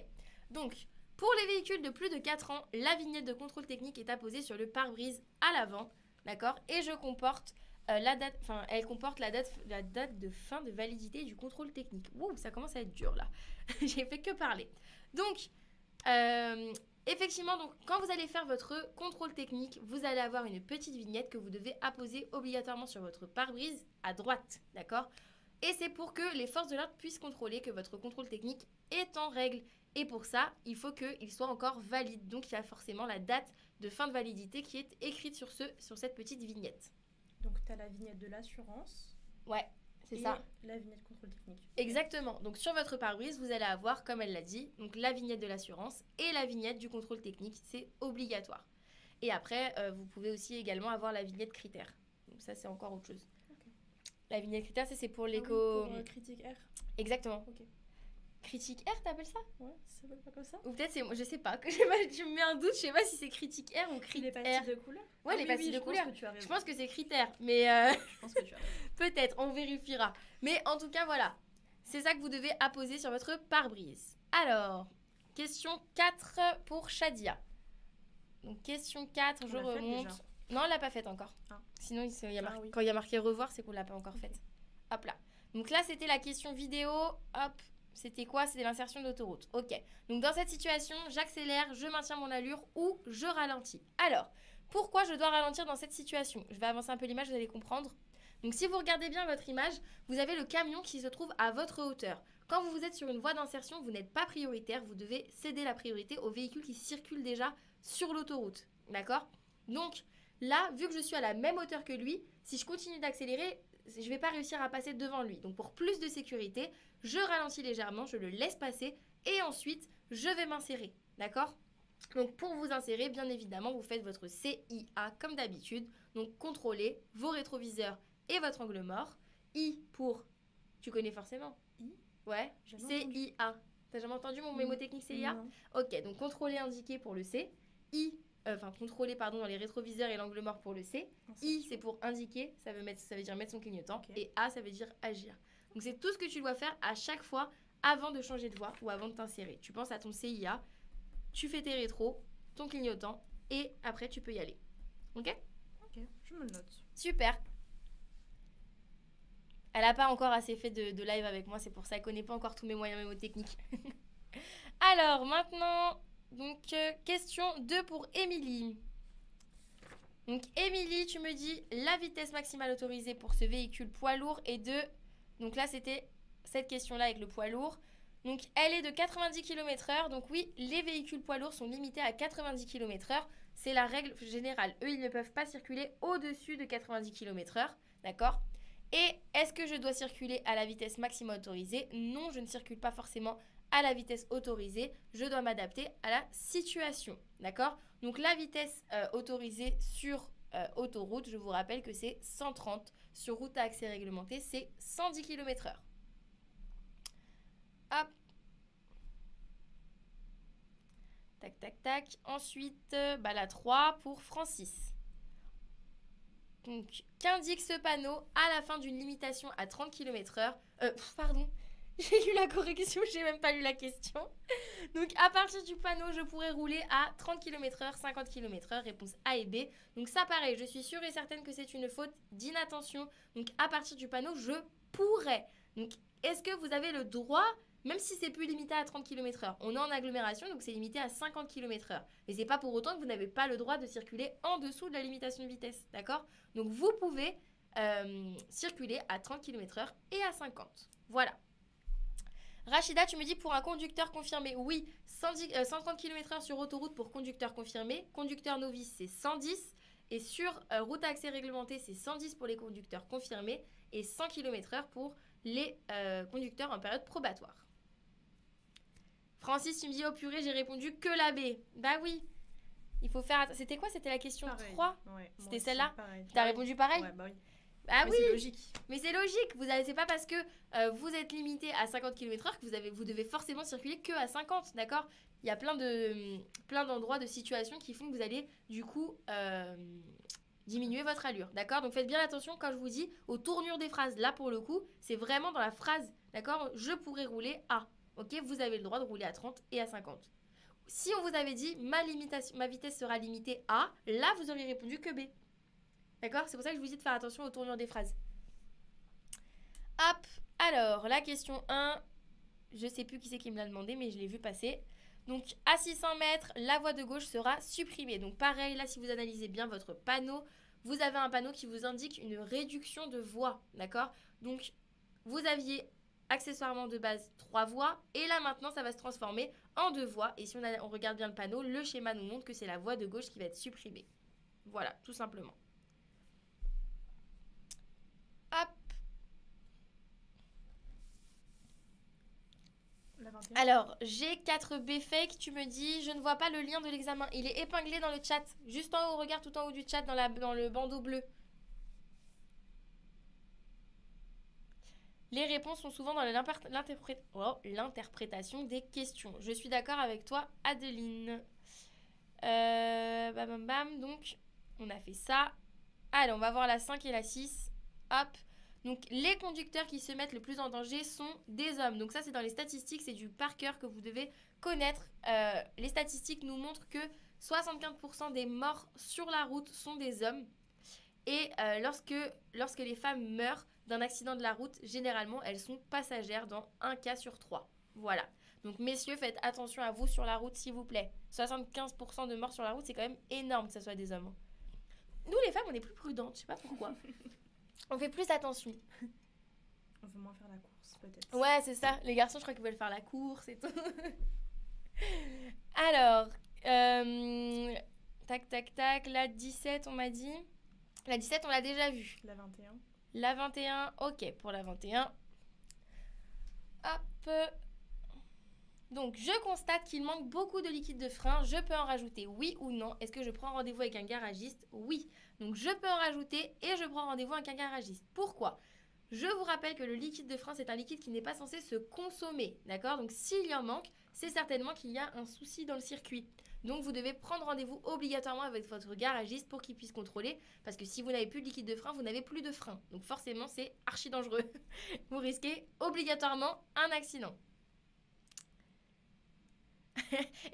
[SPEAKER 1] Donc, pour les véhicules de plus de 4 ans, la vignette de contrôle technique est apposée sur le pare-brise à l'avant. D'accord? Et elle comporte la date de fin de validité du contrôle technique. Ouh, ça commence à être dur là. J'ai fait que parler. Donc, effectivement, donc, quand vous allez faire votre contrôle technique, vous allez avoir une petite vignette que vous devez apposer obligatoirement sur votre pare-brise à droite. D'accord? Et c'est pour que les forces de l'ordre puissent contrôler que votre contrôle technique est en règle. Et pour ça, il faut qu'il soit encore valide. Donc, il y a forcément la date de fin de validité qui est écrite sur cette petite vignette.
[SPEAKER 2] Donc, tu as la vignette de l'assurance.
[SPEAKER 1] Ouais, c'est ça.
[SPEAKER 2] La vignette contrôle technique.
[SPEAKER 1] Exactement. Donc, sur votre pare-brise, vous allez avoir, comme elle l'a dit, donc la vignette de l'assurance et la vignette du contrôle technique. C'est obligatoire. Et après, vous pouvez aussi également avoir la vignette critère. Donc, ça, c'est encore autre chose. Okay. La vignette critère, c'est pour l'éco...
[SPEAKER 2] pour critique R.
[SPEAKER 1] Exactement.
[SPEAKER 2] Ok.
[SPEAKER 1] Critique R, t'appelles ça?
[SPEAKER 2] Ouais, ça s'appelle pas comme ça?
[SPEAKER 1] Ou peut-être c'est moi, je sais pas. Tu me mets un doute, je sais pas si c'est critique R ou critique R.
[SPEAKER 2] Les pastilles de couleur?
[SPEAKER 1] Ouais, les pastilles de couleur. Je pense que c'est critère, mais
[SPEAKER 2] je pense que tu as raison.
[SPEAKER 1] Peut-être, on vérifiera. Mais en tout cas, voilà. C'est ça que vous devez apposer sur votre pare-brise. Alors, question 4 pour Shadia. Donc, question 4, je remonte. Non, elle l'a pas faite encore. Ah. Sinon, oui. Quand il y a marqué revoir, c'est qu'on l'a pas encore faite. Hop là. Donc là, c'était la question vidéo. Hop. C'était quoi? C'était l'insertion d'autoroute. Ok. Donc, dans cette situation, j'accélère, je maintiens mon allure ou je ralentis. Alors, pourquoi je dois ralentir dans cette situation? Je vais avancer un peu l'image, vous allez comprendre. Donc, si vous regardez bien votre image, vous avez le camion qui se trouve à votre hauteur. Quand vous êtes sur une voie d'insertion, vous n'êtes pas prioritaire. Vous devez céder la priorité aux véhicules qui circulent déjà sur l'autoroute. D'accord? Donc, là, vu que je suis à la même hauteur que lui, si je continue d'accélérer, je ne vais pas réussir à passer devant lui. Donc, pour plus de sécurité, je ralentis légèrement, je le laisse passer et ensuite, je vais m'insérer. D'accord? Donc, pour vous insérer, bien évidemment, vous faites votre CIA comme d'habitude. Donc, contrôlez vos rétroviseurs et votre angle mort. I pour... Tu connais forcément?
[SPEAKER 2] I?
[SPEAKER 1] Ouais. CIA. T'as jamais entendu mon mémotechnique CIA?
[SPEAKER 2] Non.
[SPEAKER 1] Ok, donc contrôler indiqué pour le C. Contrôler dans les rétroviseurs et l'angle mort pour le C. I, c'est pour indiquer, ça veut dire mettre son clignotant. Okay. Et A, ça veut dire agir. Donc, c'est tout ce que tu dois faire à chaque fois avant de changer de voie ou avant de t'insérer. Tu penses à ton CIA, tu fais tes rétros, ton clignotant et après, tu peux y aller. Ok?
[SPEAKER 2] Ok, je me le note.
[SPEAKER 1] Super. Elle n'a pas encore assez fait de live avec moi, c'est pour ça qu'elle ne connaît pas encore tous mes moyens mémotechniques. Alors, maintenant, donc, question 2 pour Émilie. Donc, Émilie, tu me dis la vitesse maximale autorisée pour ce véhicule poids lourd est de... Donc là, c'était cette question-là avec le poids lourd. Donc, elle est de 90 km/h. Donc oui, les véhicules poids lourds sont limités à 90 km/h. C'est la règle générale. Eux, ils ne peuvent pas circuler au-dessus de 90 km/h. D'accord? Et est-ce que je dois circuler à la vitesse maximale autorisée? Non, je ne circule pas forcément à la vitesse autorisée, je dois m'adapter à la situation. D'accord? Donc la vitesse autorisée sur autoroute, je vous rappelle que c'est 130. Sur route à accès réglementé, c'est 110 km/h. Hop. Tac, tac, tac. Ensuite, la 3 pour Francis. Donc, qu'indique ce panneau à la fin d'une limitation à 30 km/h? Pardon, j'ai lu la correction, j'ai même pas lu la question. Donc, à partir du panneau, je pourrais rouler à 30 km/h, 50 km/h, réponse A et B. Donc, ça, pareil, je suis sûre et certaine que c'est une faute d'inattention. Donc, à partir du panneau, je pourrais. Donc, est-ce que vous avez le droit, même si c'est plus limité à 30 km/h, on est en agglomération, donc c'est limité à 50 km/h. Mais c'est pas pour autant que vous n'avez pas le droit de circuler en dessous de la limitation de vitesse, d'accord? Donc, vous pouvez circuler à 30 km/h et à 50. Voilà. Rachida, tu me dis pour un conducteur confirmé, oui, 130 km/h sur autoroute pour conducteur confirmé. Conducteur novice, c'est 110. Et sur route à accès réglementé, c'est 110 pour les conducteurs confirmés et 100 km/h pour les conducteurs en période probatoire. Francis, tu me dis, oh purée, j'ai répondu que la B. Bah oui, il faut faire... C'était quoi? C'était la question
[SPEAKER 2] pareil.
[SPEAKER 1] 3
[SPEAKER 2] ouais,
[SPEAKER 1] C'était celle-là?
[SPEAKER 2] Pareil.
[SPEAKER 1] T'as répondu pareil?
[SPEAKER 2] Ouais, bah oui.
[SPEAKER 1] Ah
[SPEAKER 2] mais
[SPEAKER 1] oui,
[SPEAKER 2] c'est logique.
[SPEAKER 1] mais c'est logique. C'est pas parce que vous êtes limité à 50 km/h que vous devez forcément circuler que à 50, d'accord? Il y a plein d'endroits, de situations qui font que vous allez du coup diminuer votre allure, d'accord? Donc faites bien attention quand je vous dis aux tournures des phrases. Là pour le coup, c'est vraiment dans la phrase, d'accord? Je pourrais rouler à, ok? Vous avez le droit de rouler à 30 et à 50. Si on vous avait dit ma vitesse sera limitée à, là vous auriez répondu que B. D'accord? C'est pour ça que je vous dis de faire attention aux tournures des phrases. Hop, alors, la question 1, je sais plus qui c'est qui me l'a demandé, mais je l'ai vu passer. Donc, à 600 mètres, la voie de gauche sera supprimée. Donc, pareil, là, si vous analysez bien votre panneau, vous avez un panneau qui vous indique une réduction de voies, d'accord? Donc, vous aviez accessoirement de base 3 voies, et là, maintenant, ça va se transformer en 2 voies. Et si on regarde bien le panneau, le schéma nous montre que c'est la voie de gauche qui va être supprimée. Voilà, tout simplement. Hop. Alors, G4B fake, tu me dis, je ne vois pas le lien de l'examen. Il est épinglé dans le chat. Juste en haut, regarde tout en haut du chat dans le bandeau bleu. Les réponses sont souvent dans l'interprétation des questions. Je suis d'accord avec toi, Adeline. Bam, bam, bam. Donc, on a fait ça. Allez, on va voir la 5 et la 6. Hop. Donc, les conducteurs qui se mettent le plus en danger sont des hommes. Donc, ça, c'est dans les statistiques. C'est du par cœur que vous devez connaître. Les statistiques nous montrent que 75% des morts sur la route sont des hommes. Et lorsque les femmes meurent d'un accident de la route, généralement, elles sont passagères dans 1 cas sur 3. Voilà. Donc, messieurs, faites attention à vous sur la route, s'il vous plaît. 75% de morts sur la route, c'est quand même énorme que ce soit des hommes. Nous, les femmes, on est plus prudentes. Je sais pas pourquoi. On fait plus attention.
[SPEAKER 2] On veut moins faire la course, peut-être.
[SPEAKER 1] Ouais, c'est ça. Les garçons, je crois qu'ils veulent faire la course et tout. Alors, tac, tac, tac. La 17, on m'a dit. La 17, on l'a déjà vue.
[SPEAKER 2] La 21.
[SPEAKER 1] La 21, ok, pour la 21. Hop. Donc, je constate qu'il manque beaucoup de liquide de frein. Je peux en rajouter, oui ou non? Est-ce que je prends rendez-vous avec un garagiste? Oui. Donc, je peux en rajouter et je prends rendez-vous avec un garagiste. Pourquoi? Je vous rappelle que le liquide de frein, c'est un liquide qui n'est pas censé se consommer. D'accord? Donc, s'il y en manque, c'est certainement qu'il y a un souci dans le circuit. Donc, vous devez prendre rendez-vous obligatoirement avec votre garagiste pour qu'il puisse contrôler. Parce que si vous n'avez plus de liquide de frein, vous n'avez plus de frein. Donc, forcément, c'est archi dangereux. Vous risquez obligatoirement un accident.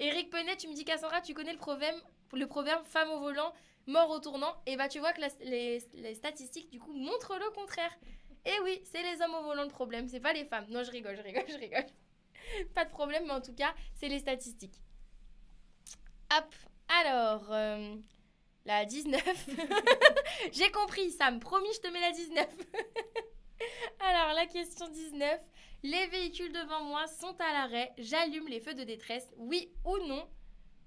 [SPEAKER 1] Eric Penet, tu me dis Cassandra, tu connais le proverbe femme au volant, mort au tournant. Et bah tu vois que les statistiques du coup montrent le contraire. Et oui, c'est les hommes au volant le problème, c'est pas les femmes. Non, je rigole. Pas de problème, mais en tout cas, c'est les statistiques. Hop, alors, la 19. J'ai compris, Sam, promis, je te mets la 19. Alors, la question 19. Les véhicules devant moi sont à l'arrêt. J'allume les feux de détresse. Oui ou non?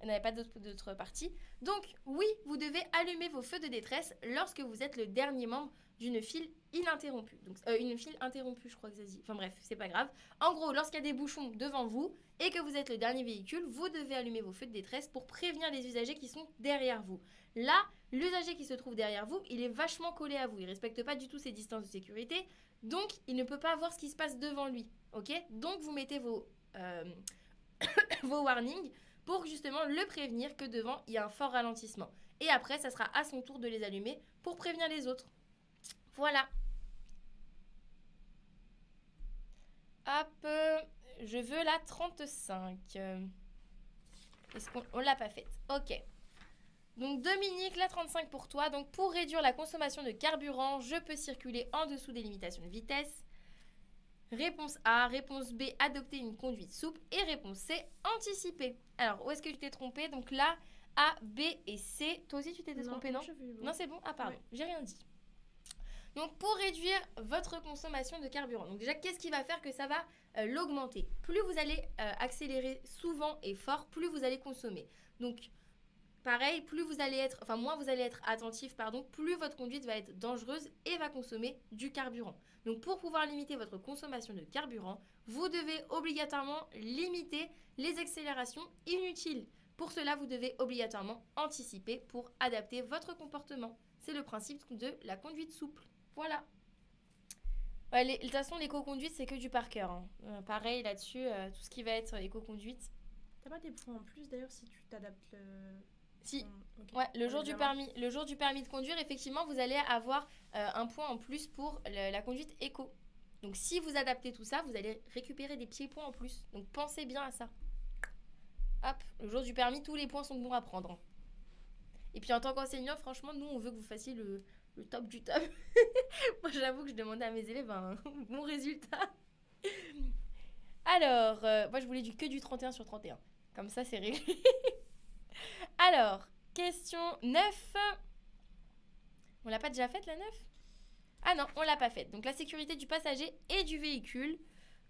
[SPEAKER 1] Il n'y avait pas d'autre partie. Donc, oui, vous devez allumer vos feux de détresse lorsque vous êtes le dernier membre d'une file ininterrompue. Donc, une file interrompue, je crois que ça se dit. Enfin bref, c'est pas grave. En gros, lorsqu'il y a des bouchons devant vous et que vous êtes le dernier véhicule, vous devez allumer vos feux de détresse pour prévenir les usagers qui sont derrière vous. Là, l'usager qui se trouve derrière vous, il est vachement collé à vous. Il ne respecte pas du tout ses distances de sécurité, donc il ne peut pas voir ce qui se passe devant lui. Ok ? Donc vous mettez vos warnings pour justement le prévenir que devant, il y a un fort ralentissement. Et après, ça sera à son tour de les allumer pour prévenir les autres. Voilà. Hop, je veux la 35. Est-ce qu'on l'a pas faite? Ok. Donc Dominique, la 35 pour toi. Donc pour réduire la consommation de carburant, je peux circuler en dessous des limitations de vitesse. Réponse A, réponse B, adopter une conduite souple. Et réponse C, anticiper. Alors, où est-ce que tu t'es trompé? Donc là, A, B et C. Toi aussi, tu t'étais trompé, non? Non, c'est bon? Ah, pardon, oui. J'ai rien dit. Donc, pour réduire votre consommation de carburant, donc déjà, qu'est-ce qui va faire que ça va l'augmenter? Plus vous allez accélérer souvent et fort, plus vous allez consommer. Donc, pareil, plus vous allez être, enfin, moins vous allez être attentif, pardon, plus votre conduite va être dangereuse et va consommer du carburant. Donc, pour pouvoir limiter votre consommation de carburant, vous devez obligatoirement limiter les accélérations inutiles. Pour cela, vous devez obligatoirement anticiper pour adapter votre comportement. C'est le principe de la conduite souple. Voilà. Ouais, de toute façon, l'éco-conduite, c'est que du par cœur. Hein. Pareil, là-dessus, tout ce qui va être éco-conduite.
[SPEAKER 2] T'as pas des points en plus, d'ailleurs, si tu t'adaptes
[SPEAKER 1] Si. Okay. Ouais, le jour du permis de conduire, effectivement, vous allez avoir un point en plus pour la conduite éco. Donc, si vous adaptez tout ça, vous allez récupérer des petits points en plus. Donc, pensez bien à ça. Hop, le jour du permis, tous les points sont bons à prendre. Et puis, en tant qu'enseignant, franchement, nous, on veut que vous fassiez le top du top. Moi, j'avoue que je demandais à mes élèves un bon résultat. Alors, moi, je voulais que du 31 sur 31. Comme ça, c'est réglé. Alors, question 9. On l'a pas déjà faite, la 9? Ah non, on l'a pas faite. Donc, la sécurité du passager et du véhicule.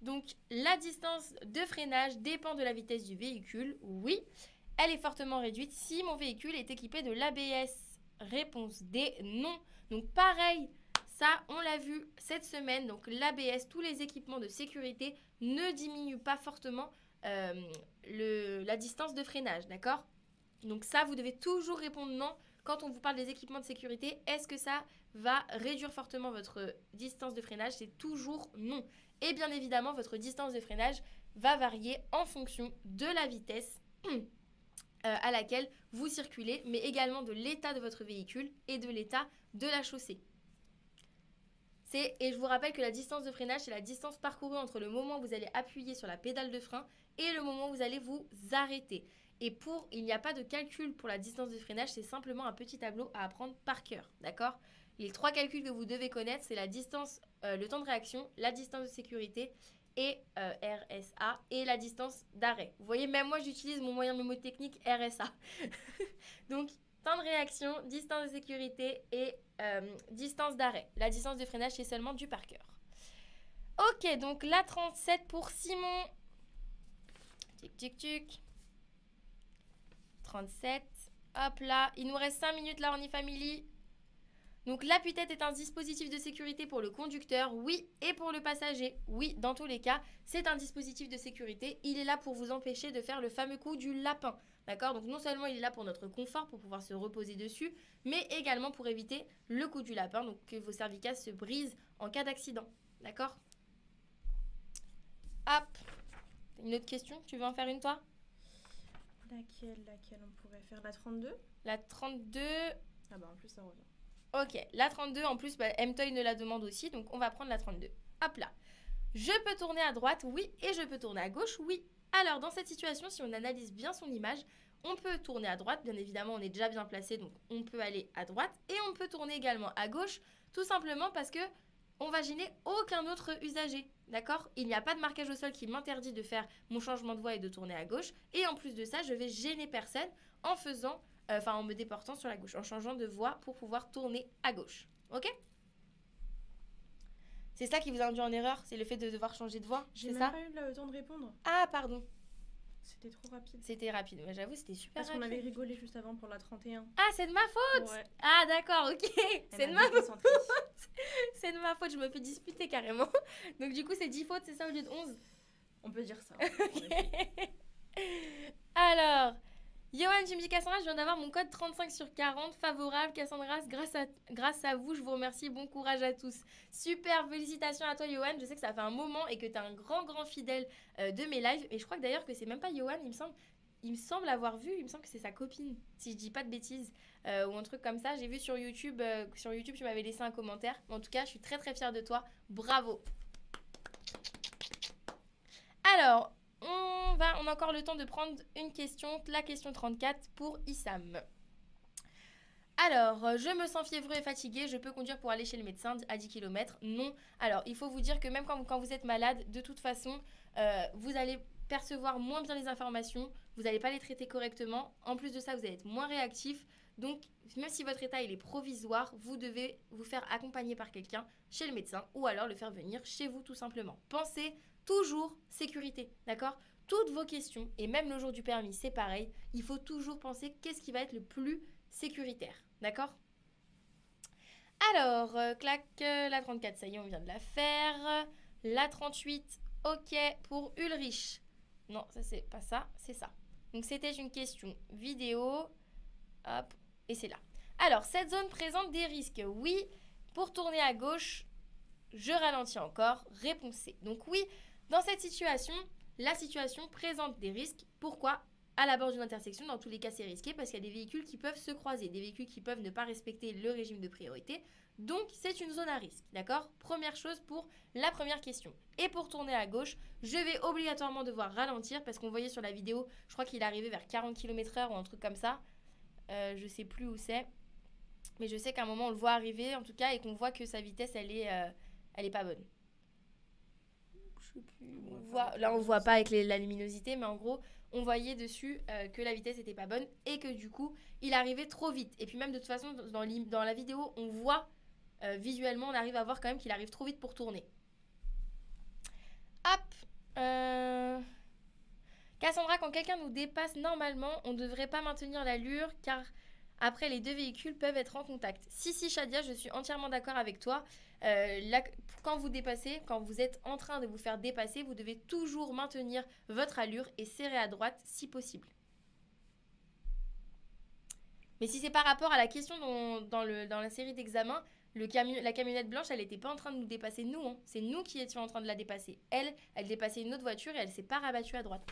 [SPEAKER 1] Donc, la distance de freinage dépend de la vitesse du véhicule. Oui, elle est fortement réduite si mon véhicule est équipé de l'ABS. Réponse D, non. Donc, pareil, ça, on l'a vu cette semaine. Donc, l'ABS, tous les équipements de sécurité ne diminuent pas fortement la distance de freinage, d'accord? Donc ça, vous devez toujours répondre non quand on vous parle des équipements de sécurité. Est-ce que ça va réduire fortement votre distance de freinage? C'est toujours non. Et bien évidemment, votre distance de freinage va varier en fonction de la vitesse à laquelle vous circulez, mais également de l'état de votre véhicule et de l'état de la chaussée. Et je vous rappelle que la distance de freinage, c'est la distance parcourue entre le moment où vous allez appuyer sur la pédale de frein et le moment où vous allez vous arrêter. Et il n'y a pas de calcul pour la distance de freinage, c'est simplement un petit tableau à apprendre par cœur, d'accord? Les 3 calculs que vous devez connaître, c'est la distance, le temps de réaction, la distance de sécurité et RSA et la distance d'arrêt. Vous voyez, même moi, j'utilise mon moyen mnémotechnique RSA. Donc, temps de réaction, distance de sécurité et distance d'arrêt. La distance de freinage, c'est seulement du par cœur. Ok, donc la 37 pour Simon. Tic, tic, tic. 37. Hop là, il nous reste 5 minutes la Horny Family. Donc l'appui-tête est un dispositif de sécurité pour le conducteur, oui, et pour le passager, oui, dans tous les cas, c'est un dispositif de sécurité. Il est là pour vous empêcher de faire le fameux coup du lapin, d'accord? Donc non seulement il est là pour notre confort, pour pouvoir se reposer dessus, mais également pour éviter le coup du lapin, donc que vos cervicales se brisent en cas d'accident, d'accord? Hop, une autre question, tu veux en faire une toi?
[SPEAKER 2] Laquelle on pourrait faire? La 32?
[SPEAKER 1] La 32...
[SPEAKER 2] Ah bah en plus ça revient.
[SPEAKER 1] Ok, la 32 en plus, M-Toy ne la demande aussi, donc on va prendre la 32. Hop là. Je peux tourner à droite, oui, et je peux tourner à gauche, oui. Alors dans cette situation, si on analyse bien son image, on peut tourner à droite, bien évidemment on est déjà bien placé, donc on peut aller à droite, et on peut tourner également à gauche, tout simplement parce que on va gêner aucun autre usager, d'accord? Il n'y a pas de marquage au sol qui m'interdit de faire mon changement de voie et de tourner à gauche, et en plus de ça, je vais gêner personne en me déportant sur la gauche, en changeant de voie pour pouvoir tourner à gauche. Ok? C'est ça qui vous a induit en erreur? C'est le fait de devoir changer de voie?
[SPEAKER 2] J'ai même pas eu le temps de répondre.
[SPEAKER 1] Ah, pardon.
[SPEAKER 2] C'était trop rapide.
[SPEAKER 1] C'était rapide. Mais j'avoue, c'était super rapide.
[SPEAKER 2] Parce qu'on avait rigolé juste avant pour la 31.
[SPEAKER 1] Ah, c'est de ma faute?
[SPEAKER 2] Ouais.
[SPEAKER 1] Ah, d'accord, ok. C'est de ma faute. C'est de ma faute, je me fais disputer carrément. Donc du coup, c'est 10 fautes, c'est ça au lieu de 11?
[SPEAKER 2] On peut dire ça.
[SPEAKER 1] Alors, Johan, tu me dis Cassandra, je viens d'avoir mon code 35/40 favorable. Cassandra, grâce à vous, je vous remercie. Bon courage à tous. Super, félicitations à toi, Johan. Je sais que ça fait un moment et que tu es un grand fidèle de mes lives. Et je crois que d'ailleurs que c'est même pas Johan, il me semble avoir vu, il me semble que c'est sa copine, si je dis pas de bêtises, ou un truc comme ça. J'ai vu sur YouTube, tu m'avais laissé un commentaire. Mais en tout cas, je suis très fière de toi. Bravo. Alors, on a encore le temps de prendre une question, la question 34 pour Issam. Alors, je me sens fiévreux et fatiguée, je peux conduire pour aller chez le médecin à 10 km? Non. Alors, il faut vous dire que même quand vous êtes malade, de toute façon, vous allez percevoir moins bien les informations, vous n'allez pas les traiter correctement. En plus de ça, vous allez être moins réactif. Donc, même si votre état il est provisoire, vous devez vous faire accompagner par quelqu'un chez le médecin ou alors le faire venir chez vous tout simplement. Pensez toujours sécurité, d'accord? Toutes vos questions, et même le jour du permis, c'est pareil. Il faut toujours penser qu'est-ce qui va être le plus sécuritaire, d'accord? Alors, clac, la 34, ça y est, on vient de la faire. La 38, ok, pour Ulrich. Non, ça c'est pas ça, c'est ça. Donc c'était une question vidéo. Hop, et c'est là. Alors, cette zone présente des risques. Oui, pour tourner à gauche, je ralentis encore. Réponse C. Donc oui, dans cette situation, la situation présente des risques. Pourquoi? À la bord d'une intersection, dans tous les cas, c'est risqué parce qu'il y a des véhicules qui peuvent se croiser, des véhicules qui peuvent ne pas respecter le régime de priorité. Donc, c'est une zone à risque, d'accord? Première chose pour la première question. Et pour tourner à gauche, je vais obligatoirement devoir ralentir parce qu'on voyait sur la vidéo, je crois qu'il est arrivé vers 40 km/h ou un truc comme ça. Je sais plus où c'est. Mais je sais qu'à un moment, on le voit arriver, en tout cas, et qu'on voit que sa vitesse, elle est pas bonne. Je sais plus. Là, on voit pas avec la luminosité, mais en gros, on voyait dessus que la vitesse était pas bonne et que du coup, il arrivait trop vite. Et puis même de toute façon, dans la vidéo, on voit visuellement, on arrive à voir quand même qu'il arrive trop vite pour tourner. Hop. Cassandra, quand quelqu'un nous dépasse normalement, on ne devrait pas maintenir l'allure car après les deux véhicules peuvent être en contact. Si, Shadia, je suis entièrement d'accord avec toi. Là, quand vous dépassez, quand vous êtes en train de vous faire dépasser, vous devez toujours maintenir votre allure et serrer à droite si possible. Mais si c'est par rapport à la question dans la série d'examens, la camionnette blanche, elle n'était pas en train de nous dépasser nous. Hein. C'est nous qui étions en train de la dépasser. Elle dépassait une autre voiture et elle s'est pas rabattue à droite.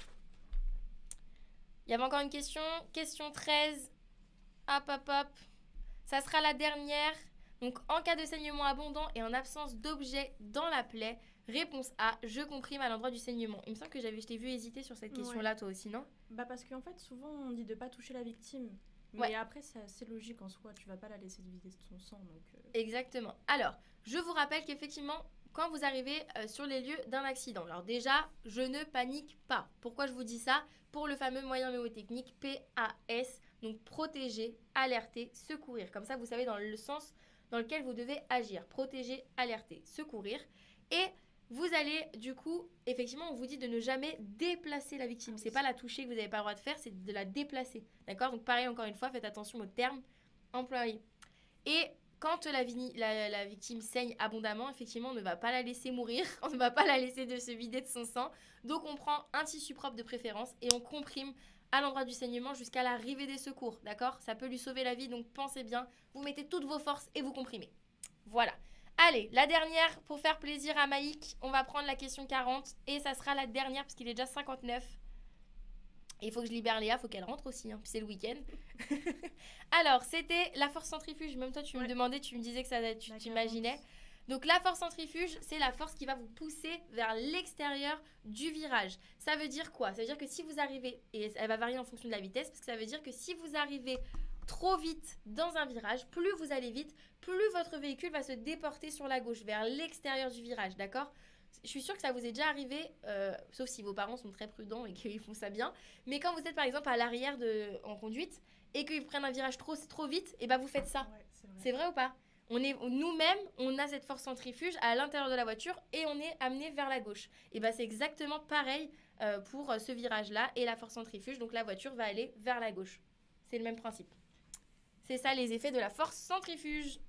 [SPEAKER 1] Il y avait encore une question. Question 13. Hop. Ça sera la dernière. Donc, en cas de saignement abondant et en absence d'objet dans la plaie, réponse A, je comprime à l'endroit du saignement. Il me semble que je t'ai vu hésiter sur cette question-là, toi aussi, non?
[SPEAKER 2] Bah parce qu'en fait, souvent, on dit de pas toucher la victime. Mais après, c'est assez logique en soi. Tu vas pas la laisser se vider de son sang. Donc
[SPEAKER 1] Exactement. Alors, je vous rappelle qu'effectivement, quand vous arrivez sur les lieux d'un accident, alors déjà, je ne panique pas. Pourquoi je vous dis ça? Pour le fameux moyen mnémotechnique PAS, donc protéger, alerter, secourir. Comme ça, vous savez dans le sens dans lequel vous devez agir. Protéger, alerter, secourir. Et vous allez, du coup, effectivement, on vous dit de ne jamais déplacer la victime. C'est pas la toucher que vous n'avez pas le droit de faire, c'est de la déplacer. D'accord? Donc pareil, encore une fois, faites attention aux termes employés. Et quand la victime saigne abondamment, effectivement, on ne va pas la laisser mourir, on ne va pas la laisser se vider de son sang. Donc on prend un tissu propre de préférence et on comprime à l'endroit du saignement jusqu'à l'arrivée des secours, d'accord? Ça peut lui sauver la vie, donc pensez bien, vous mettez toutes vos forces et vous comprimez. Voilà. Allez, la dernière, pour faire plaisir à Maïk, on va prendre la question 40 et ça sera la dernière parce qu'il est déjà 59. Et il faut que je libère Léa, il faut qu'elle rentre aussi, hein, puis c'est le week-end. Alors, c'était la force centrifuge. Même toi, tu me demandais, tu me disais que tu t'imaginais. Donc, la force centrifuge, c'est la force qui va vous pousser vers l'extérieur du virage. Ça veut dire quoi? Ça veut dire que si vous arrivez, et elle va varier en fonction de la vitesse, parce que ça veut dire que si vous arrivez trop vite dans un virage, plus vous allez vite, plus votre véhicule va se déporter sur la gauche, vers l'extérieur du virage, d'accord? Je suis sûre que ça vous est déjà arrivé, sauf si vos parents sont très prudents et qu'ils font ça bien, mais quand vous êtes par exemple à l'arrière en conduite et qu'ils prennent un virage trop vite, et ben vous faites ça.
[SPEAKER 2] Ouais,
[SPEAKER 1] c'est vrai ou pas? Nous-mêmes, on a cette force centrifuge à l'intérieur de la voiture et on est amené vers la gauche. Et ben c'est exactement pareil pour ce virage-là et la force centrifuge, donc la voiture va aller vers la gauche. C'est le même principe. C'est ça les effets de la force centrifuge.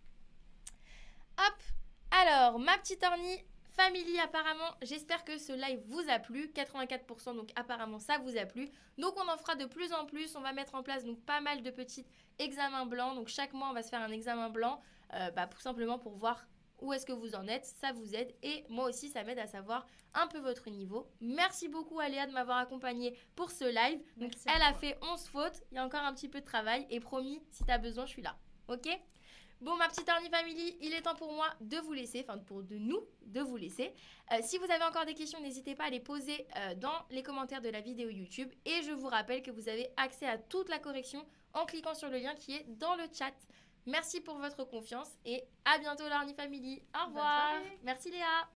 [SPEAKER 1] Hop! Alors, ma petite Ornie Family, apparemment, j'espère que ce live vous a plu. 84%, donc apparemment, ça vous a plu. Donc, on en fera de plus en plus. On va mettre en place donc pas mal de petits examens blancs. Donc, chaque mois, on va se faire un examen blanc, tout simplement pour voir où est-ce que vous en êtes. Ça vous aide. Et moi aussi, ça m'aide à savoir un peu votre niveau. Merci beaucoup à Léa de m'avoir accompagnée pour ce live. Donc, elle a fait 11 fautes. Il y a encore un petit peu de travail. Et promis, si tu as besoin, je suis là. Ok ? Bon, ma petite Ornie Family, il est temps pour moi de vous laisser, de nous de vous laisser. Si vous avez encore des questions, n'hésitez pas à les poser dans les commentaires de la vidéo YouTube. Et je vous rappelle que vous avez accès à toute la correction en cliquant sur le lien qui est dans le chat. Merci pour votre confiance et à bientôt l'Ornie Family. Au revoir. Merci Léa.